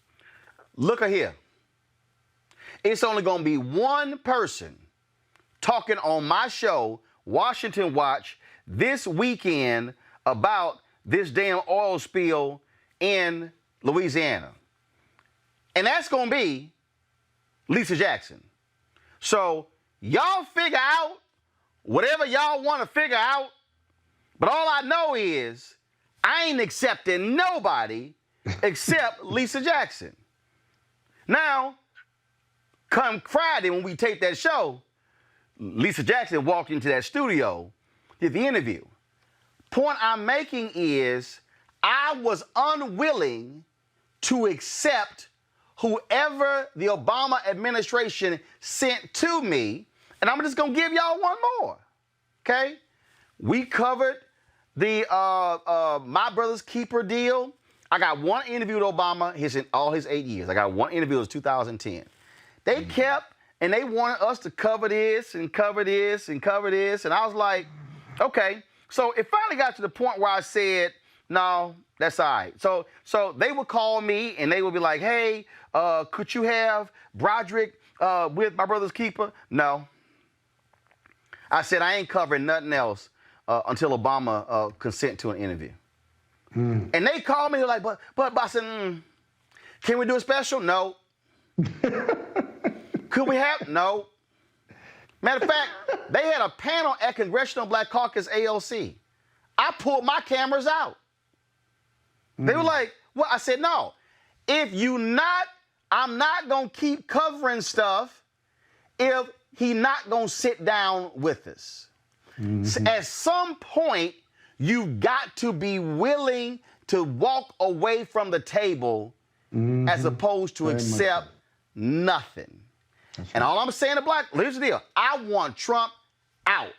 Look at here. It's only going to be one person talking on my show, Washington Watch, this weekend about this damn oil spill in Louisiana. And that's going to be Lisa Jackson. So y'all figure out whatever y'all want to figure out. But all I know is I ain't accepting nobody except Lisa Jackson. Now, come Friday when we tape that show, Lisa Jackson walked into that studio, did the interview. Point I'm making is I was unwilling to accept whoever the Obama administration sent to me, and I'm just gonna give y'all one more, okay? We covered the My Brother's Keeper deal. I got one interview with Obama in all his 8 years. I got one interview, it was 2010. They kept, and they wanted us to cover this and cover this and cover this, and I was like, okay. So it finally got to the point where I said, no, that's all right. So they would call me and they would be like, hey, could you have Broderick with My Brother's Keeper? No. I said, I ain't covering nothing else until Obama consent to an interview. And they called me, they're like, but I said, can we do a special? No. Could we have? No. Matter of fact, they had a panel at Congressional Black Caucus ALC. I pulled my cameras out. They were like, well, I said, no. I'm not going to keep covering stuff if he not going to sit down with us. So at some point, you've got to be willing to walk away from the table as opposed to accept nothing. And all I'm saying to black, here's the deal. I want Trump out.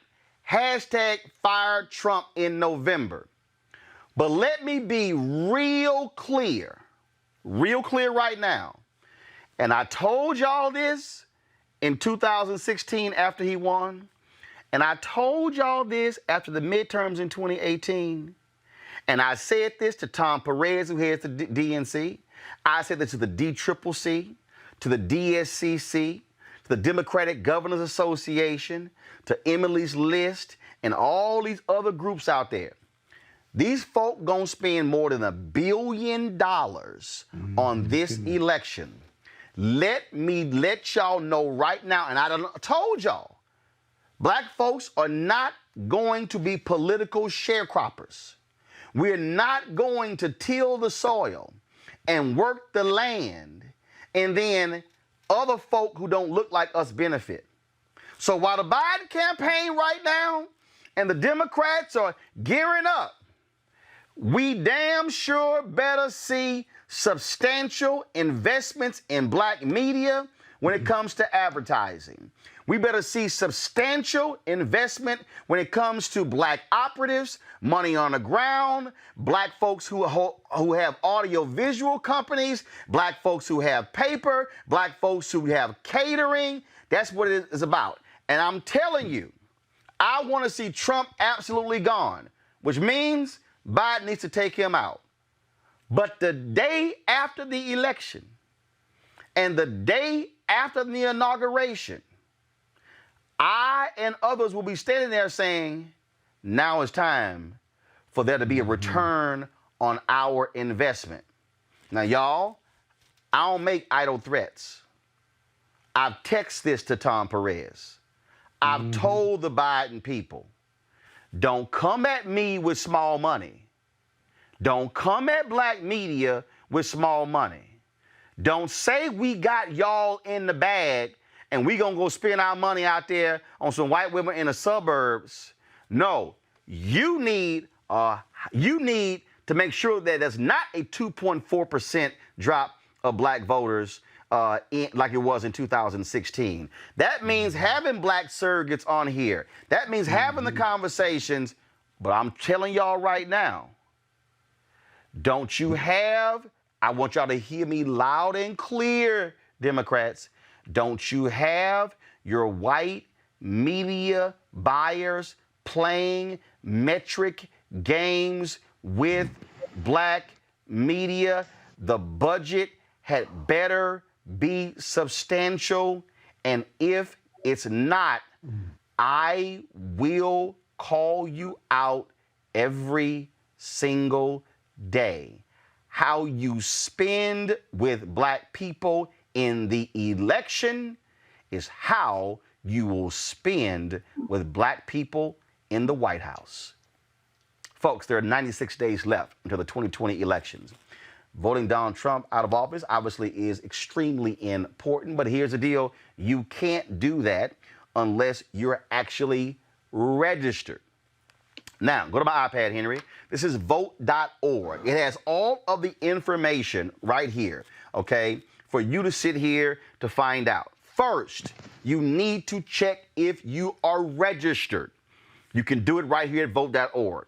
Hashtag fire Trump in November. But let me be real clear right now. And I told y'all this in 2016 after he won. And I told y'all this after the midterms in 2018. And I said this to Tom Perez, who heads the DNC. I said this to the DCCC, to the DSCC, to the Democratic Governors Association, to Emily's List, and all these other groups out there. These folk gonna spend more than $1 billion on this election. Let me let y'all know right now, and I told y'all, black folks are not going to be political sharecroppers. We're not going to till the soil and work the land and then other folk who don't look like us benefit. So while the Biden campaign right now and the Democrats are gearing up, we damn sure better see substantial investments in black media when it comes to advertising. We better see substantial investment when it comes to black operatives, money on the ground, black folks who have audio-visual companies, black folks who have paper, black folks who have catering. That's what it is about. And I'm telling you, I want to see Trump absolutely gone, which means Biden needs to take him out. But the day after the election and the day after the inauguration, I and others will be standing there saying, now it's time for there to be a return on our investment. Now, y'all, I don't make idle threats. I've texted this to Tom Perez. I've told the Biden people, don't come at me with small money. Don't come at black media with small money. Don't say we got y'all in the bag and we gonna go spend our money out there on some white women in the suburbs. No, you need to make sure that there's not a 2.4% drop of black voters like it was in 2016. That means having black surrogates on here. That means having the conversations. But I'm telling y'all right now, don't you have, I want y'all to hear me loud and clear, Democrats, don't you have your white media buyers playing metric games with black media? The budget had better be substantial, and if it's not, I will call you out every single day. How you spend with black people in the election is how you will spend with black people in the White House. Folks, there are 96 days left until the 2020 elections. Voting Donald Trump out of office obviously is extremely important, but here's the deal. You can't do that unless you're actually registered. Now, go to my iPad, Henry. This is vote.org. It has all of the information right here, okay, for you to sit here to find out. First, you need to check if you are registered. You can do it right here at vote.org.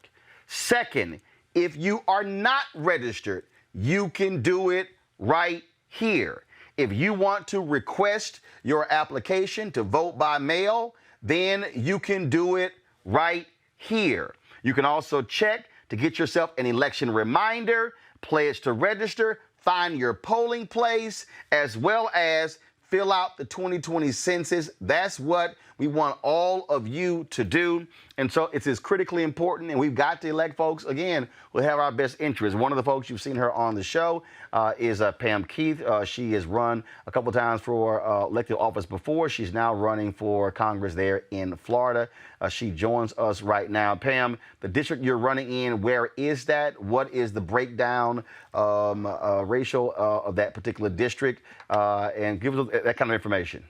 Second, if you are not registered, you can do it right here. If you want to request your application to vote by mail, then you can do it right here. You can also check to get yourself an election reminder, pledge to register, find your polling place, as well as fill out the 2020 census. That's what we want all of you to do. And so it is critically important, and we've got to elect folks, again, who have our best interests. One of the folks, you've seen her on the show, is Pam Keith. She has run a couple times for elected office before. She's now running for Congress there in Florida. She joins us right now. Pam, the district you're running in, where is that? What is the breakdown racial of that particular district? And give us that kind of information.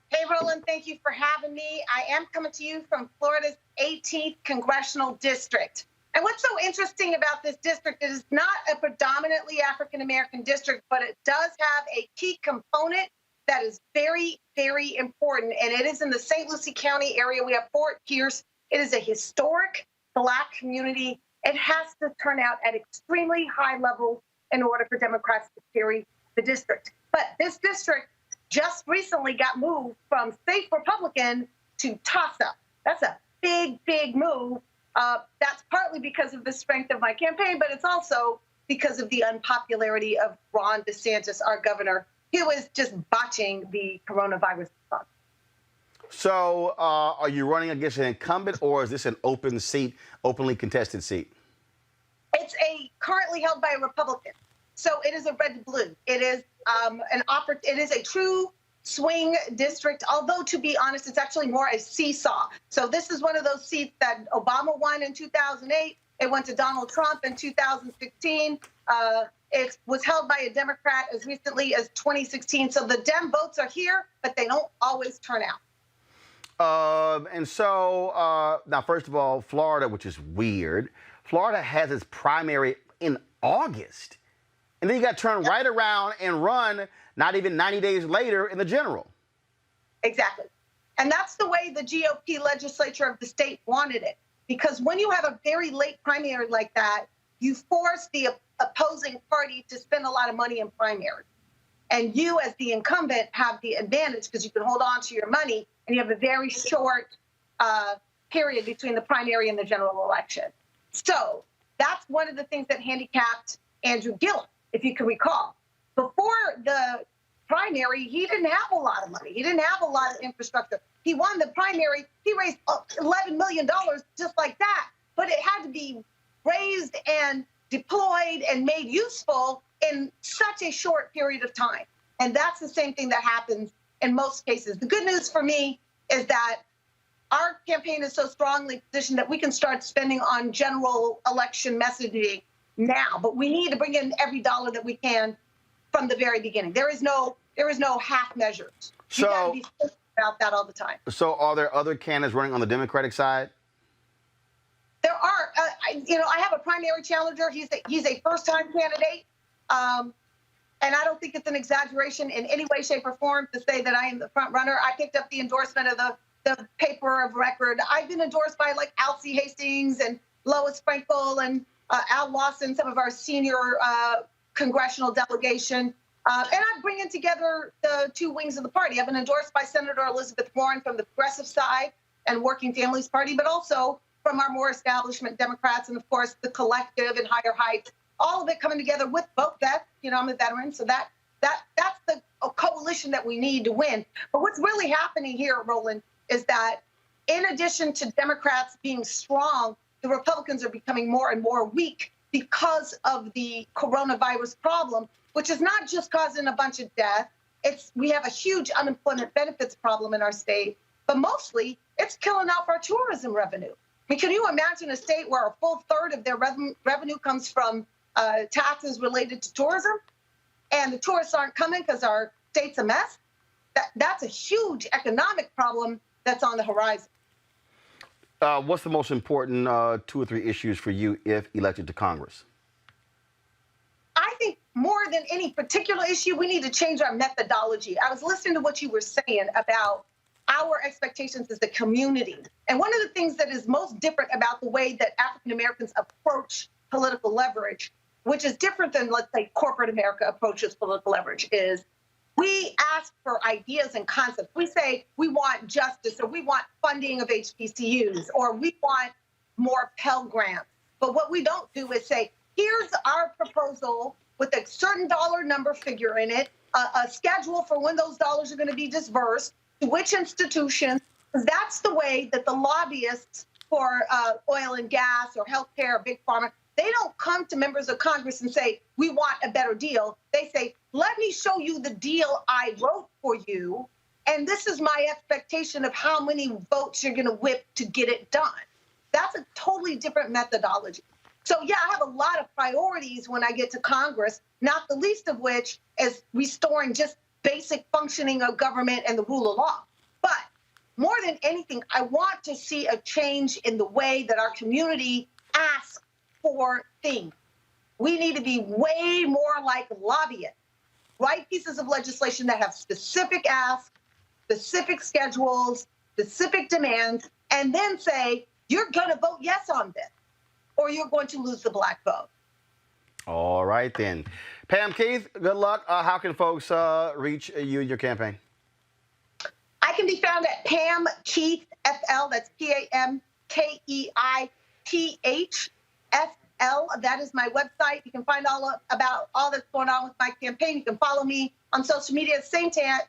Hey, Roland, thank you for having me. I am coming to you from Florida's 18th Congressional District. And what's so interesting about this district is it's not a predominantly African-American district, but it does have a key component that is very, very important. And it is in the St. Lucie County area. We have Fort Pierce. It is a historic Black community. It has to turn out at extremely high levels in order for Democrats to carry the district. But this district just recently got moved from safe Republican to toss-up. That's a big, big move. That's partly because of the strength of my campaign, but it's also because of the unpopularity of Ron DeSantis, our governor, who is just botching the coronavirus response. So are you running against an incumbent, or is this an open seat, openly contested seat? It's currently held by a Republican. So it is a red-blue. It is it is a true swing district, although to be honest, it's actually more a seesaw. So this is one of those seats that Obama won in 2008. It went to Donald Trump in 2016. It was held by a Democrat as recently as 2016. So the Dem votes are here, but they don't always turn out. And so now, first of all, Florida, which is weird, Florida has its primary in August. And then you got to turn right around and run not even 90 days later in the general. Exactly. And that's the way the GOP legislature of the state wanted it. Because when you have a very late primary like that, you force the opposing party to spend a lot of money in primaries. And you, as the incumbent, have the advantage because you can hold on to your money and you have a very short period between the primary and the general election. So that's one of the things that handicapped Andrew Gillum. If you can recall, before the primary, he didn't have a lot of money. He didn't have a lot of infrastructure. He won the primary. He raised $11 million just like that. But it had to be raised and deployed and made useful in such a short period of time. And that's the same thing that happens in most cases. The good news for me is that our campaign is so strongly positioned that we can start spending on general election messaging now, but we need to bring in every dollar that we can from the very beginning. There is no half measures. You got to be thinking about that all the time. So are there other candidates running on the Democratic side? There are. I have a primary challenger. He's a first-time candidate, and I don't think it's an exaggeration in any way, shape, or form to say that I am the front runner. I picked up the endorsement of the paper of record. I've been endorsed by like Alcee Hastings and Lois Frankel and Al Lawson, some of our senior congressional delegation. And I'm bringing together the two wings of the party. I've been endorsed by Senator Elizabeth Warren from the progressive side and Working Families Party, but also from our more establishment Democrats and, of course, the collective and Higher Heights, all of it coming together with both vets. I'm a veteran, so that's the coalition that we need to win. But what's really happening here, Roland, is that in addition to Democrats being strong, the Republicans are becoming more and more weak because of the coronavirus problem, which is not just causing a bunch of death. We have a huge unemployment benefits problem in our state, but mostly it's killing off our tourism revenue. I mean, can you imagine a state where a full third of their revenue comes from taxes related to tourism, and the tourists aren't coming because our state's a mess? that's a huge economic problem that's on the horizon. What's the most important 2 or 3 issues for you if elected to Congress? I think more than any particular issue, we need to change our methodology. I was listening to what you were saying about our expectations as a community. And one of the things that is most different about the way that African Americans approach political leverage, which is different than, let's say, corporate America approaches political leverage, is we ask for ideas and concepts. We say we want justice, or we want funding of HBCUs, or we want more Pell Grants. But what we don't do is say, here's our proposal with a certain dollar number figure in it, a schedule for when those dollars are going to be disbursed, to which institutions. That's the way that the lobbyists for oil and gas or healthcare or big pharma, they don't come to members of Congress and say, we want a better deal. They say, let me show you the deal I wrote for you, and this is my expectation of how many votes you're going to whip to get it done. That's a totally different methodology. So, yeah, I have a lot of priorities when I get to Congress, not the least of which is restoring just basic functioning of government and the rule of law. But more than anything, I want to see a change in the way that our community asks for things. We need to be way more like lobbyists. Write pieces of legislation that have specific asks, specific schedules, specific demands, and then say, you're going to vote yes on this, or you're going to lose the black vote. All right, then. Pam Keith, good luck. How can folks reach you in your campaign? I can be found at Pam Keith FL. That's PAMKEITH FL. That is my website. You can find about all that's going on with my campaign. You can follow me on social media. Same tag,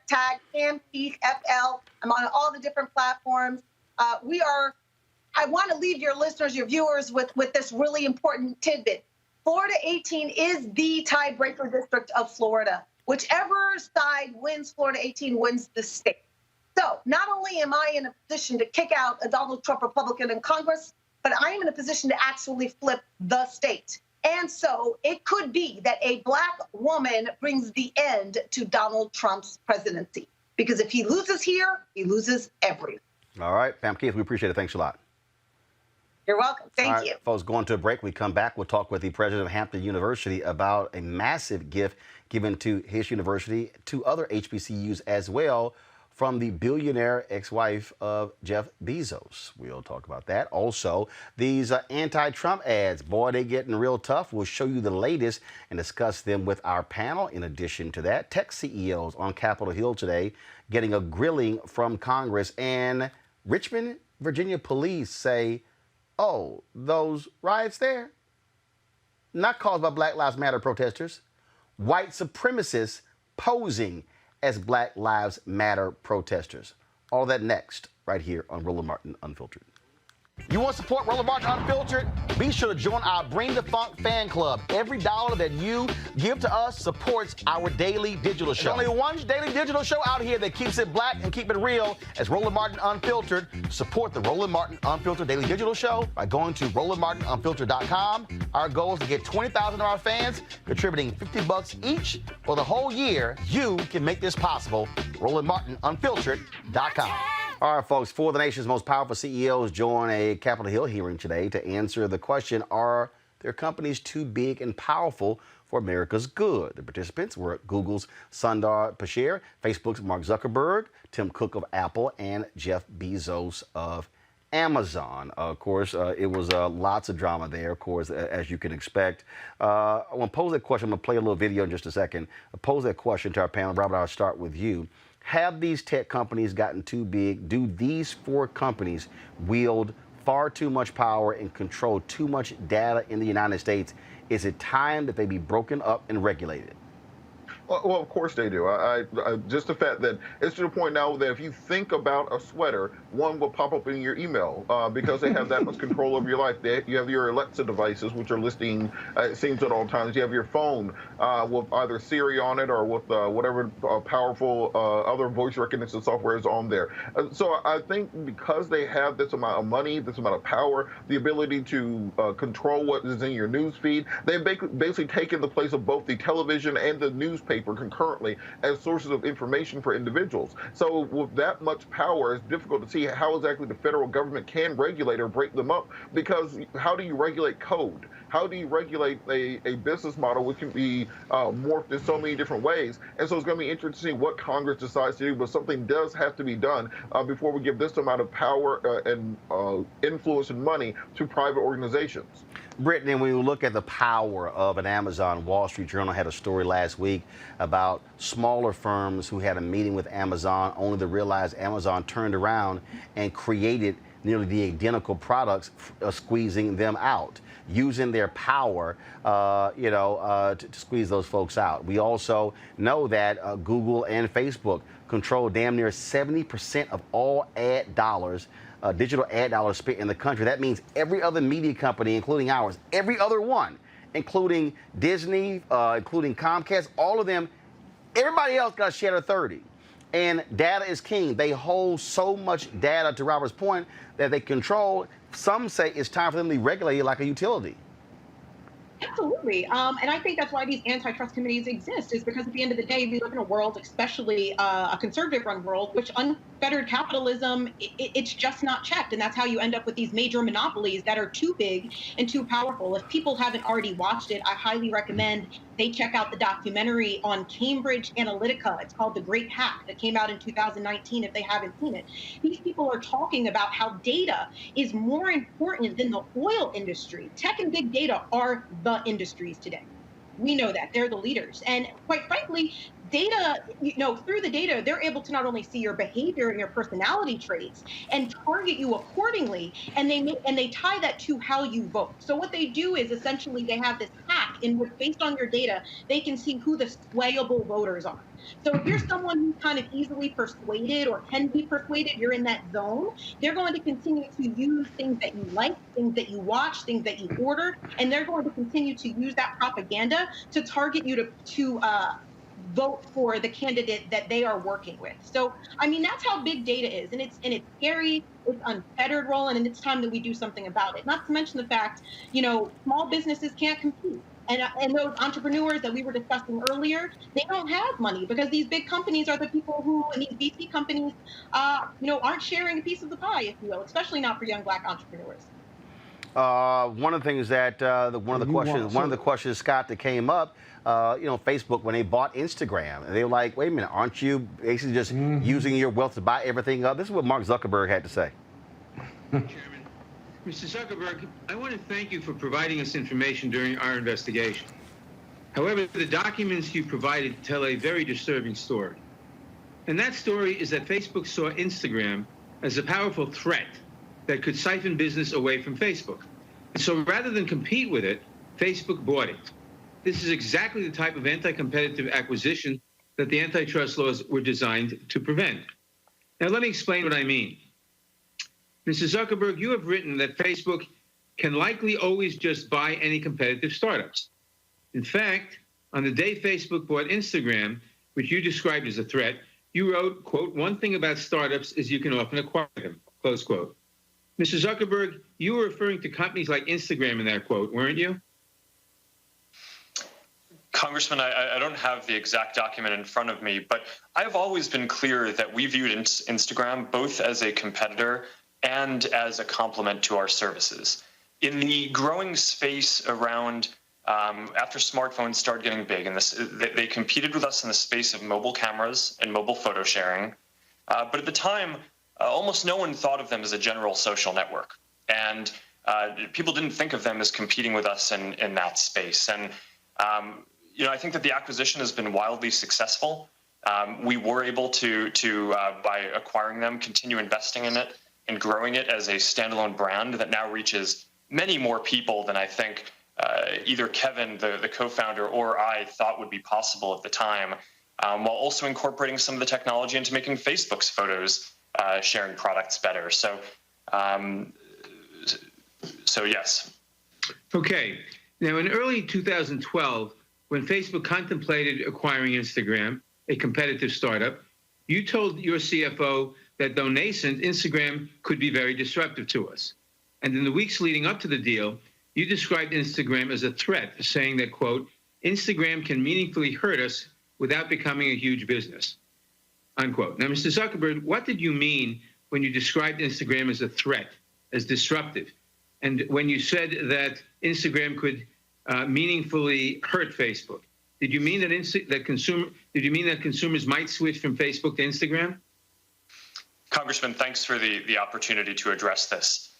Pam Keith FL. I'm on all the different platforms. I want to leave your listeners, your viewers, with this really important tidbit. Florida 18 is the tiebreaker district of Florida. Whichever side wins Florida 18 wins the state. So not only am I in a position to kick out a Donald Trump Republican in Congress, but I am in a position to actually flip the state. And so it could be that a black woman brings the end to Donald Trump's presidency. Because if he loses here, he loses everywhere. All right, Pam Keith, we appreciate it. Thanks a lot. You're welcome. Thank you. Folks, going to a break. We come back. We'll talk with the president of Hampton University about a massive gift given to his university, to other HBCUs as well, from the billionaire ex-wife of Jeff Bezos. We'll talk about that. Also, these anti-Trump ads, boy, they're getting real tough. We'll show you the latest and discuss them with our panel. In addition to that, tech CEOs on Capitol Hill today getting a grilling from Congress. And Richmond, Virginia police say, oh, those riots there, not caused by Black Lives Matter protesters, white supremacists posing as Black Lives Matter protesters. All that next, right here on Roland Martin Unfiltered. You want to support Roland Martin Unfiltered? Be sure to join our Bring the Funk fan club. Every dollar that you give to us supports our daily digital show. There's only one daily digital show out here that keeps it black and keep it real as Roland Martin Unfiltered. Support the Roland Martin Unfiltered daily digital show by going to RolandMartinUnfiltered.com. Our goal is to get 20,000 of our fans contributing $50 each for the whole year. You can make this possible. RolandMartinUnfiltered.com. All right, folks, 4 of the nation's most powerful CEOs join a Capitol Hill hearing today to answer the question, are their companies too big and powerful for America's good? The participants were Google's Sundar Pichai, Facebook's Mark Zuckerberg, Tim Cook of Apple, and Jeff Bezos of Amazon. Of course, it was lots of drama there, of course, as you can expect. I want to pose that question. I'm going to play a little video in just a second. I'll pose that question to our panel. Robert, I'll start with you. Have these tech companies gotten too big? Do these 4 companies wield far too much power and control too much data in the United States? Is it time that they be broken up and regulated? Well, of course they do. Just the fact that it's to the point now that if you think about a sweater, one will pop up in your email because they have that much control over your life. You have your Alexa devices, which are listening, it seems, at all times. You have your phone with either Siri on it or with whatever powerful other voice recognition software is on there. So I think because they have this amount of money, this amount of power, the ability to control what is in your news feed, they've basically taken the place of both the television and the newspaper newspaper concurrently as sources of information for individuals. So with that much power, it's difficult to see how exactly the federal government can regulate or break them up, because how do you regulate code? How do you regulate a business model which can be morphed in so many different ways? And so it's going to be interesting to see what Congress decides to do, but something does have to be done before we give this amount of power and influence and money to private organizations. Brittany, when you look at the power of an Amazon, Wall Street Journal had a story last week about smaller firms who had a meeting with Amazon, only to realize Amazon turned around and created nearly the identical products, squeezing them out, using their power, to squeeze those folks out. We also know that Google and Facebook control damn near 70% of all ad dollars, digital ad dollars spent in the country. That means every other media company, including ours, every other one, including Disney, including Comcast, all of them, everybody else got a share of 30. And data is king. They hold so much data, to Robert's point, that they control. Some say it's time for them to be regulated like a utility. Absolutely. And I think that's why these antitrust committees exist, is because at the end of the day, we live in a world, especially a conservative-run world, which unfettered capitalism, it's just not checked. And that's how you end up with these major monopolies that are too big and too powerful. If people haven't already watched it, I highly recommend they check out the documentary on Cambridge Analytica. It's called The Great Hack, that came out in 2019, if they haven't seen it. These people are talking about how data is more important than the oil industry. Tech and big data are the industries today. We know that. They're the leaders. And quite frankly, data, through the data, they're able to not only see your behavior and your personality traits and target you accordingly, and they tie that to how you vote. So what they do is essentially they have this hack in which, based on your data, they can see who the swayable voters are. So if you're someone who's kind of easily persuaded or can be persuaded, you're in that zone, they're going to continue to use things that you like, things that you watch, things that you order, and they're going to continue to use that propaganda to target you to vote for the candidate that they are working with. So, I mean, that's how big data is. And it's scary, it's unfettered, Roland, and it's time that we do something about it. Not to mention the fact, small businesses can't compete. And those entrepreneurs that we were discussing earlier, they don't have money because these big companies are the people who, and these VC companies, aren't sharing a piece of the pie, if you will, especially not for young Black entrepreneurs. One of the things that one of the questions, Scott, that came up, Facebook, when they bought Instagram, and they were like, wait a minute, aren't you basically just using your wealth to buy everything up? This is what Mark Zuckerberg had to say. Chairman, Mr. Zuckerberg, I want to thank you for providing us information during our investigation. However, the documents you provided tell a very disturbing story. And that story is that Facebook saw Instagram as a powerful threat that could siphon business away from Facebook. And so rather than compete with it, Facebook bought it. This is exactly the type of anti-competitive acquisition that the antitrust laws were designed to prevent. Now, let me explain what I mean. Mr. Zuckerberg, you have written that Facebook can likely always just buy any competitive startups. In fact, on the day Facebook bought Instagram, which you described as a threat, you wrote, quote, "One thing about startups is you can often acquire them," close quote. Mr. Zuckerberg, you were referring to companies like Instagram in that quote, weren't you? Congressman, I don't have the exact document in front of me, but I've always been clear that we viewed Instagram both as a competitor and as a complement to our services. In the growing space around, after smartphones started getting big, and they competed with us in the space of mobile cameras and mobile photo sharing. But at the time, almost no one thought of them as a general social network. And people didn't think of them as competing with us in that space. And I think that the acquisition has been wildly successful. We were able to by acquiring them, continue investing in it and growing it as a standalone brand that now reaches many more people than I think either Kevin, the co-founder, or I thought would be possible at the time, while also incorporating some of the technology into making Facebook's photos sharing products better. So yes. Okay. Now, in early 2012, when Facebook contemplated acquiring Instagram, a competitive startup, you told your CFO that though nascent, Instagram could be very disruptive to us. And in the weeks leading up to the deal, you described Instagram as a threat, saying that, quote, "Instagram can meaningfully hurt us without becoming a huge business, unquote. Now, Mr. Zuckerberg, what did you mean when you described Instagram as a threat, as disruptive? And when you said that Instagram could meaningfully hurt Facebook, did you mean that consumers might switch from Facebook to Instagram? Congressman, thanks for the opportunity to address this.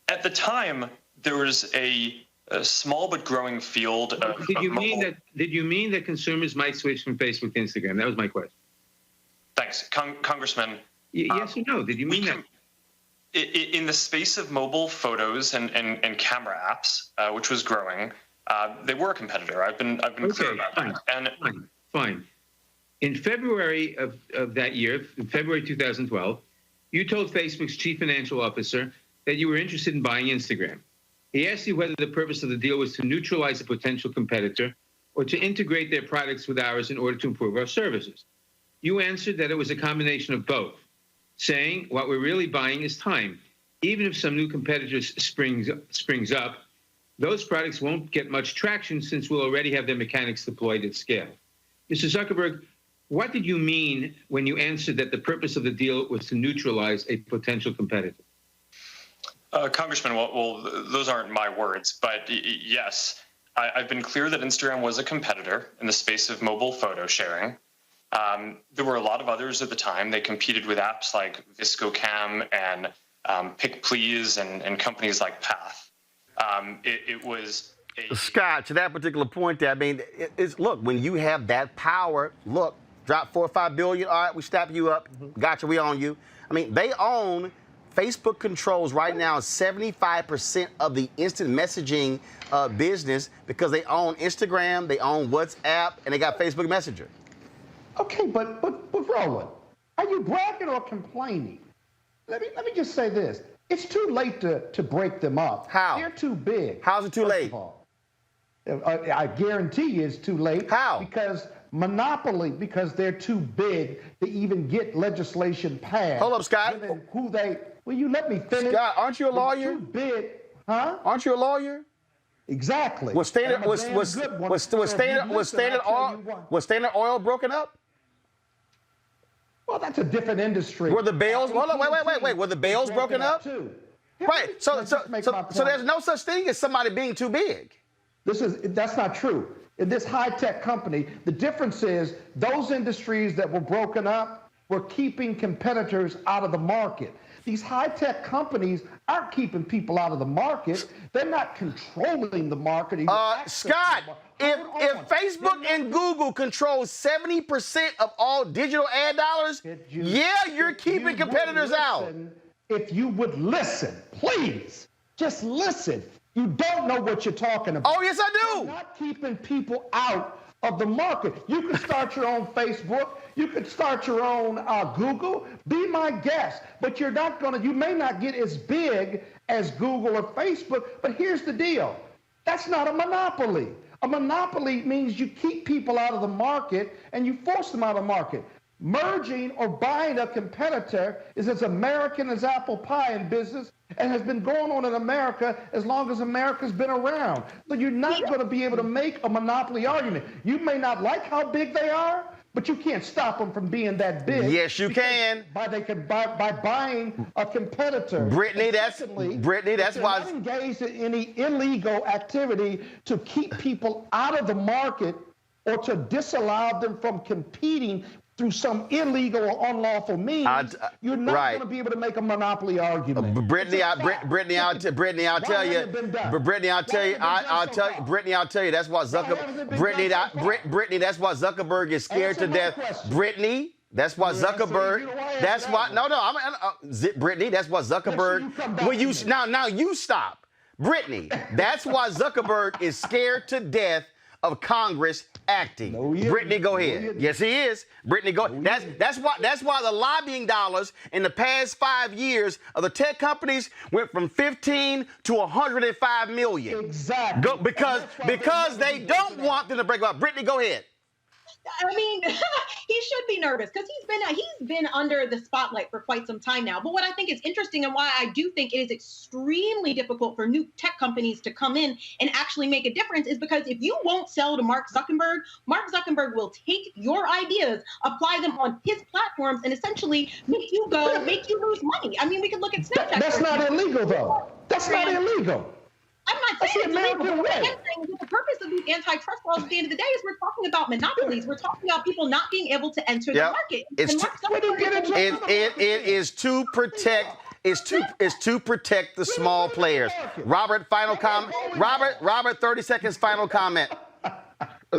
At the time, there was a small but growing field of Did you mean that consumers might switch from Facebook to Instagram? That was my question. Thanks, Congressman. Yes or no? Did you mean that? In the space of mobile photos and camera apps, which was growing, they were a competitor. I've been clear about that. And fine. In February of that year, in February 2012, you told Facebook's chief financial officer that you were interested in buying Instagram. He asked you whether the purpose of the deal was to neutralize a potential competitor or to integrate their products with ours in order to improve our services. You answered that it was a combination of both, saying what we're really buying is time. Even if some new competitors springs up, those products won't get much traction since we'll already have their mechanics deployed at scale. Mr. Zuckerberg, what did you mean when you answered that the purpose of the deal was to neutralize a potential competitor? Congressman, well, those aren't my words, but yes, I've been clear that Instagram was a competitor in the space of mobile photo sharing. There were a lot of others at the time. They competed with apps like ViscoCam and PicPlease and companies like Path. It was Scott, to that particular point there, I mean, look, when you have that power, look, drop $4 or $5 billion, all right, we step you up, gotcha, we own you. I mean, they own, Facebook controls right now 75% of the instant messaging business because they own Instagram, they own WhatsApp, and they got Facebook Messenger. Okay, but Roland, are you bragging or complaining? Let me just say this. It's too late to break them up. How? They're too big. How's it too late? First of all, I guarantee you it's too late. How? Because because they're too big to even get legislation passed. Hold up, Scott. Will you let me finish? Scott, aren't you a lawyer? Too big, huh? Aren't you a lawyer? Exactly. Was Standard Oil broken up? Well, that's a different industry. Were the bails? Hold on, wait. Were the bails broken up? Too. Right. So there's no such thing as somebody being too big. That's not true. In this high-tech company, the difference is those industries that were broken up were keeping competitors out of the market. These high-tech companies aren't keeping people out of the market. They're not controlling the market. Scott, if Facebook and Google control 70% of all digital ad dollars, you're keeping competitors out. If you would listen, please, just listen. You don't know what you're talking about. Oh, yes, I do. You're not keeping people out of the market. You can start your own Facebook. You could start your own Google. Be my guest. But you may not get as big as Google or Facebook. But here's the deal. That's not a monopoly. A monopoly means you keep people out of the market and you force them out of the market. Merging or buying a competitor is as American as apple pie in business and has been going on in America as long as America's been around. So you're not going to be able to make a monopoly argument. You may not like how big they are, but you can't stop them from being that big. Yes, you can. By buying a competitor. Brittany, that's why. Not engaged in any illegal activity to keep people out of the market or to disallow them from competing through some illegal or unlawful means, you're not going to be able to make a monopoly argument. Brittany, I'll tell you. Brittany, I'll tell you. That's why Brittany, that's why Zuckerberg is scared to death. Brittany, that's why Zuckerberg. That's why. Brittany, that's why Zuckerberg. Will you now? You stop, Brittany. That's why Zuckerberg is scared to death of Congress acting. No, Brittany, go ahead. Yes, he is. Brittany, go. That's why the lobbying dollars in the past 5 years of the tech companies went from 15 to 105 million. Exactly. Because they don't want them to break up. Brittany, go ahead. I mean, he should be nervous because he's been under the spotlight for quite some time now. But what I think is interesting and why I do think it is extremely difficult for new tech companies to come in and actually make a difference is because if you won't sell to Mark Zuckerberg will take your ideas, apply them on his platforms, and essentially make you lose money. I mean, we could look at Snapchat. That's not illegal, though. That's not illegal. I'm not saying it's illegal. What I'm saying is the purpose of these antitrust laws at the end of the day is we're talking about monopolies. We're talking about people not being able to enter the market. It is to protect. It's to protect the small players. Robert, final comment. Robert, 30 seconds. Final comment.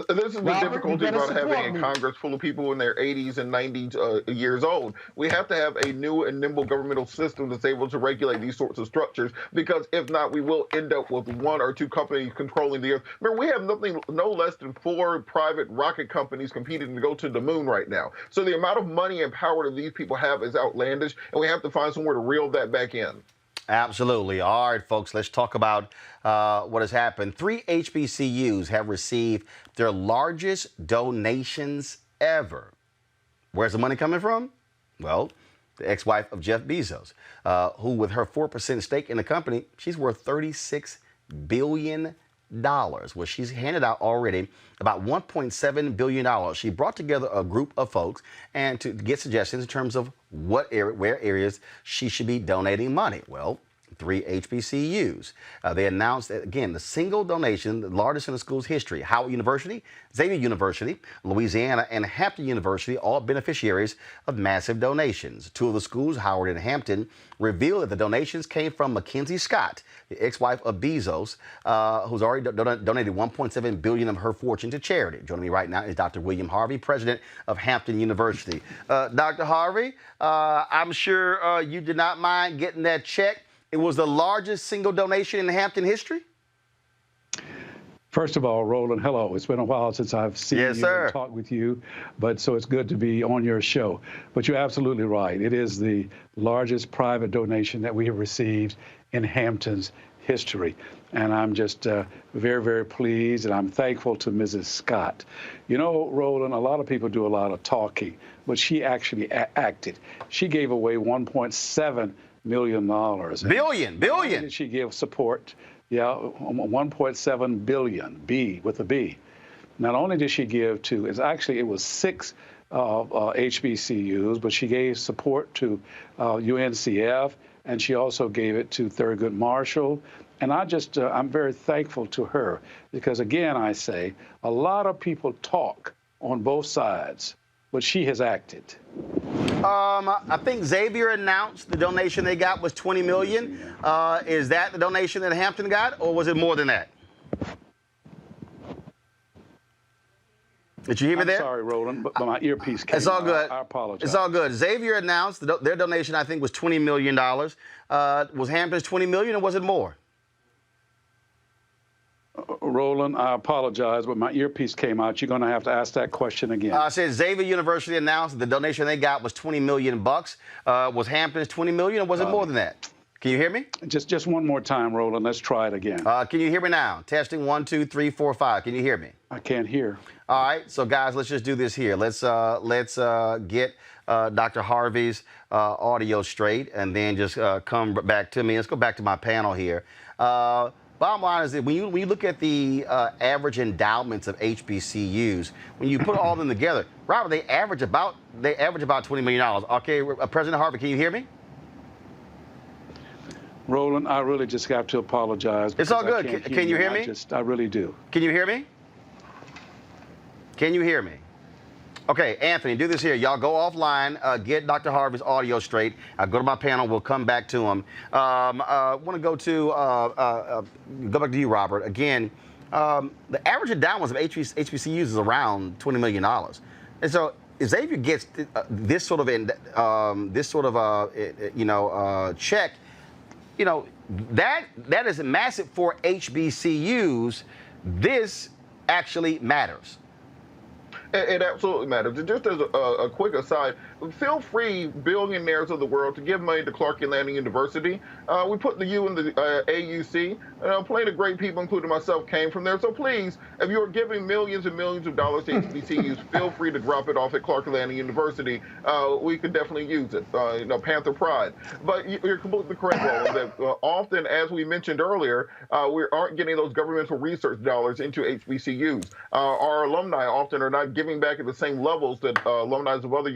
This is the difficulty about having a Congress full of people in their 80s and 90s years old. We have to have a new and nimble governmental system that's able to regulate these sorts of structures, because if not, we will end up with one or two companies controlling the earth. Remember, we have no less than 4 private rocket companies competing to go to the moon right now. So the amount of money and power that these people have is outlandish, and we have to find somewhere to reel that back in. Absolutely. All right, folks, let's talk about what has happened. 3 HBCUs have received their largest donations ever. Where's the money coming from? Well, the ex-wife of Jeff Bezos, who with her 4% stake in the company, she's worth $36 billion. Well, she's handed out already about $1.7 billion. She brought together a group of folks and to get suggestions in terms of where areas she should be donating money. Well, 3 HBCUs. They announced that, again, the single donation, the largest in the school's history. Howard University, Xavier University, Louisiana, and Hampton University, all beneficiaries of massive donations. 2 of the schools, Howard and Hampton, revealed that the donations came from Mackenzie Scott, the ex-wife of Bezos, who's already donated $1.7 billion of her fortune to charity. Joining me right now is Dr. William Harvey, president of Hampton University. Dr. Harvey, I'm sure you did not mind getting that check. It was the largest single donation in Hampton history? First of all, Roland, hello. It's been a while since I've seen you and talked with you, but so it's good to be on your show. But you're absolutely right. It is the largest private donation that we have received in Hampton's history. And I'm just very, very pleased, and I'm thankful to Mrs. Scott. You know, Roland, a lot of people do a lot of talking, but she actually acted. She gave away $1.7 million. Billion. Did she give support? Yeah, 1.7 billion, B with a B. Not only did she give to, it was 6 HBCUs, but she gave support to UNCF, and she also gave it to Thurgood Marshall. And I'm very thankful to her because, again, I say a lot of people talk on both sides, but she has acted. I think Xavier announced the donation they got was $20 million. Is that the donation that Hampton got, or was it more than that? Did you hear me there? I'm sorry, Roland, but my earpiece came out. It's all good. I apologize. It's all good. Xavier announced their donation, I think, was $20 million. Was Hampton's $20 million, or was it more? Roland, I apologize, but my earpiece came out. You're going to have to ask that question again. I said Xavier University announced the donation they got was $20 million. Was Hampton's $20 million, or was it more than that? Can you hear me? Just one more time, Roland. Let's try it again. Can you hear me now? Testing 1, 2, 3, 4, 5. Can you hear me? I can't hear. All right, so guys, let's just do this here. Let's get Dr. Harvey's audio straight, and then just come back to me. Let's go back to my panel here. Bottom line is that when you look at the average endowments of HBCUs, when you put all of them together, Robert, they average about $20 million. Okay, President Harvey, can you hear me? Roland, I really just have to apologize. It's all good. Can you hear me? I really do. Can you hear me? Can you hear me? Okay, Anthony, do this here. Y'all go offline, get Dr. Harvey's audio straight. Go to my panel. We'll come back to him. I want to go back to you, Robert. Again, the average endowments of HBCUs is around $20 million. And so if Xavier gets this sort of check, that is massive for HBCUs. This actually matters. It absolutely matters. And just as a quick aside, feel free, billionaires of the world, to give money to Clark Atlanta University. We put the U in the AUC. Plenty of great people, including myself, came from there. So please, if you're giving millions and millions of dollars to HBCUs, feel free to drop it off at Clark Atlanta University. We could definitely use it. Panther pride. But you're completely correct, Roland, that often, as we mentioned earlier, we aren't getting those governmental research dollars into HBCUs. Our alumni often are not giving back at the same levels that alumni of other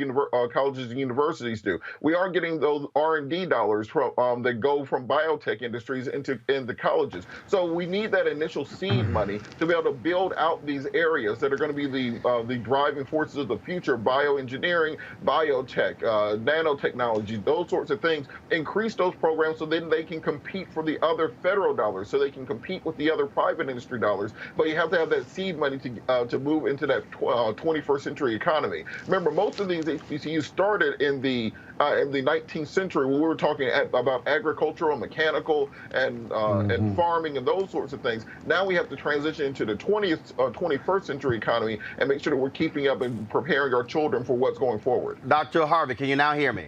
colleges and universities do. We are getting those R&D dollars from that go from biotech industries into colleges. So we need that initial seed money to be able to build out these areas that are going to be the driving forces of the future: bioengineering, biotech, nanotechnology, those sorts of things. Increase those programs so then they can compete for the other federal dollars, so they can compete with the other private industry dollars. But you have to have that seed money to move into that 21st century economy. Remember, most of these HBCUs started in the 19th century when we were talking about agricultural, mechanical, and farming and those sorts of things. Now we have to transition into the 21st century economy and make sure that we're keeping up and preparing our children for what's going forward. Dr. Harvey, can you now hear me?